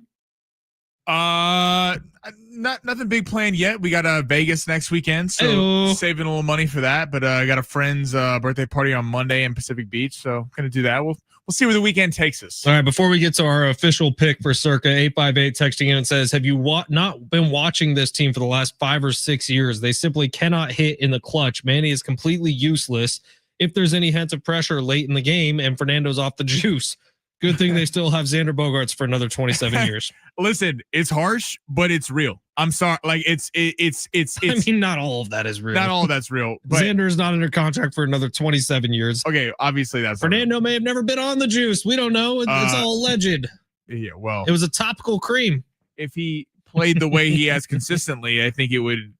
Nothing big planned yet. We got Vegas next weekend, so Hey-o. saving a little money for that. But I got a friend's birthday party on Monday in Pacific Beach, so gonna do that. We'll see where the weekend takes us. All right, before we get to our official pick for Circa, 858 texting in and says, have you not been watching this team for the last 5 or 6 years? They simply cannot hit in the clutch. Manny is completely useless if there's any hint of pressure late in the game and Fernando's off the juice. Good thing they still have Xander Bogaerts for another 27 years. Listen, it's harsh, but it's real. I'm sorry. Like it's I mean, not all of that is real. not all of that's real. But Xander is not under contract for another 27 years. okay, obviously that's not Fernando may have never been on the juice. We don't know. It's all alleged. real. Yeah, well, It was a topical cream. if he played the way he has consistently, I think it would.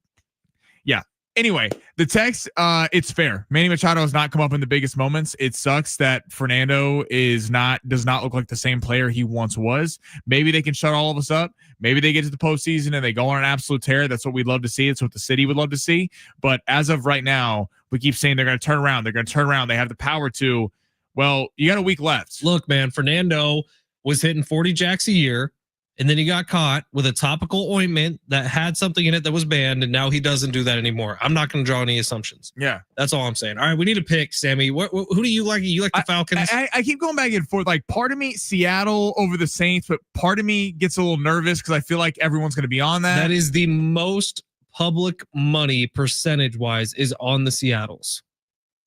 Yeah. Anyway, the text, it's fair. Manny Machado has not come up in the biggest moments. It sucks that Fernando does not look like the same player he once was. Maybe they can shut all of us up. Maybe they get to the postseason and they go on an absolute tear. That's what we'd love to see. It's what the city would love to see. But as of right now, we keep saying they're going to turn around. They're going to turn around. They have the power to. Well, you got a week left. Look, man, Fernando was hitting 40 jacks a year, and then he got caught with a topical ointment that had something in it that was banned, and now he doesn't do that anymore. I'm not going to draw any assumptions. Yeah. That's all I'm saying. All right, we need a pick, Sammy. Who do you like? You like the Falcons? I keep going back and forth. Like, part of me, Seattle over the Saints, but part of me gets a little nervous because I feel like everyone's going to be on that. That is the most public money percentage-wise is on the Seattles.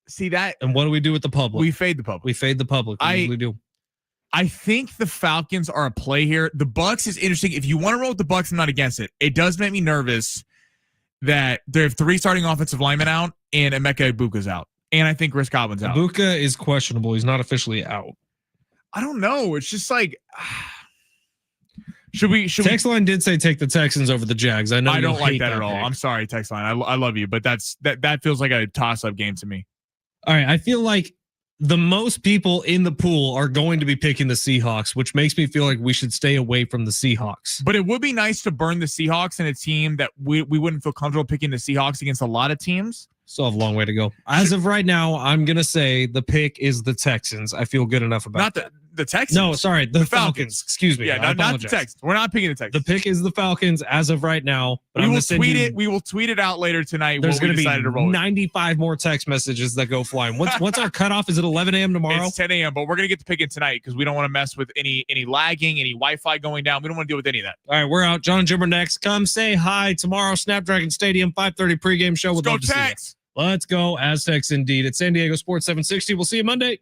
See that? And what do we do with the public? We fade the public. We fade the public. We usually do. I think the Falcons are a play here. The Bucs is interesting. If you want to roll with the Bucs, I'm not against it. It does make me nervous that they have 3 starting offensive linemen out and Emeka Ibuka's out. And I think Chris Godwin's out. Ibuka is questionable. He's not officially out. I don't know. It's just like, should we? Text line did say take the Texans over the Jags. I know I don't like that at pick. all. I'm sorry, text line. I love you, but that feels like a toss-up game to me. All right. I feel like the most people in the pool are going to be picking the Seahawks, which makes me feel like we should stay away from the Seahawks. But it would be nice to burn the Seahawks in a team that we wouldn't feel comfortable picking the Seahawks against a lot of teams. Still have a long way to go. As of right now, I'm going to say the pick is the Texans. I feel good enough about Not the Texans. No, sorry. The Falcons. Excuse me. Yeah, not the Texans. We're not picking the Texans. The pick is the Falcons as of right now. We will tweet it. We will tweet it out later tonight. There's going to be to roll 95 more text messages that go flying. What's our cutoff? Is it 11 a.m. tomorrow? It's 10 a.m., but we're going to get the pick in tonight because we don't want to mess with any lagging, any Wi-Fi going down. We don't want to deal with any of that. All right, we're out. John and Jim are next. Come say hi tomorrow. Snapdragon Stadium, 5:30 pregame show. Let's go Tex. Let's go Aztecs indeed. It's San Diego Sports 760. We'll see you Monday.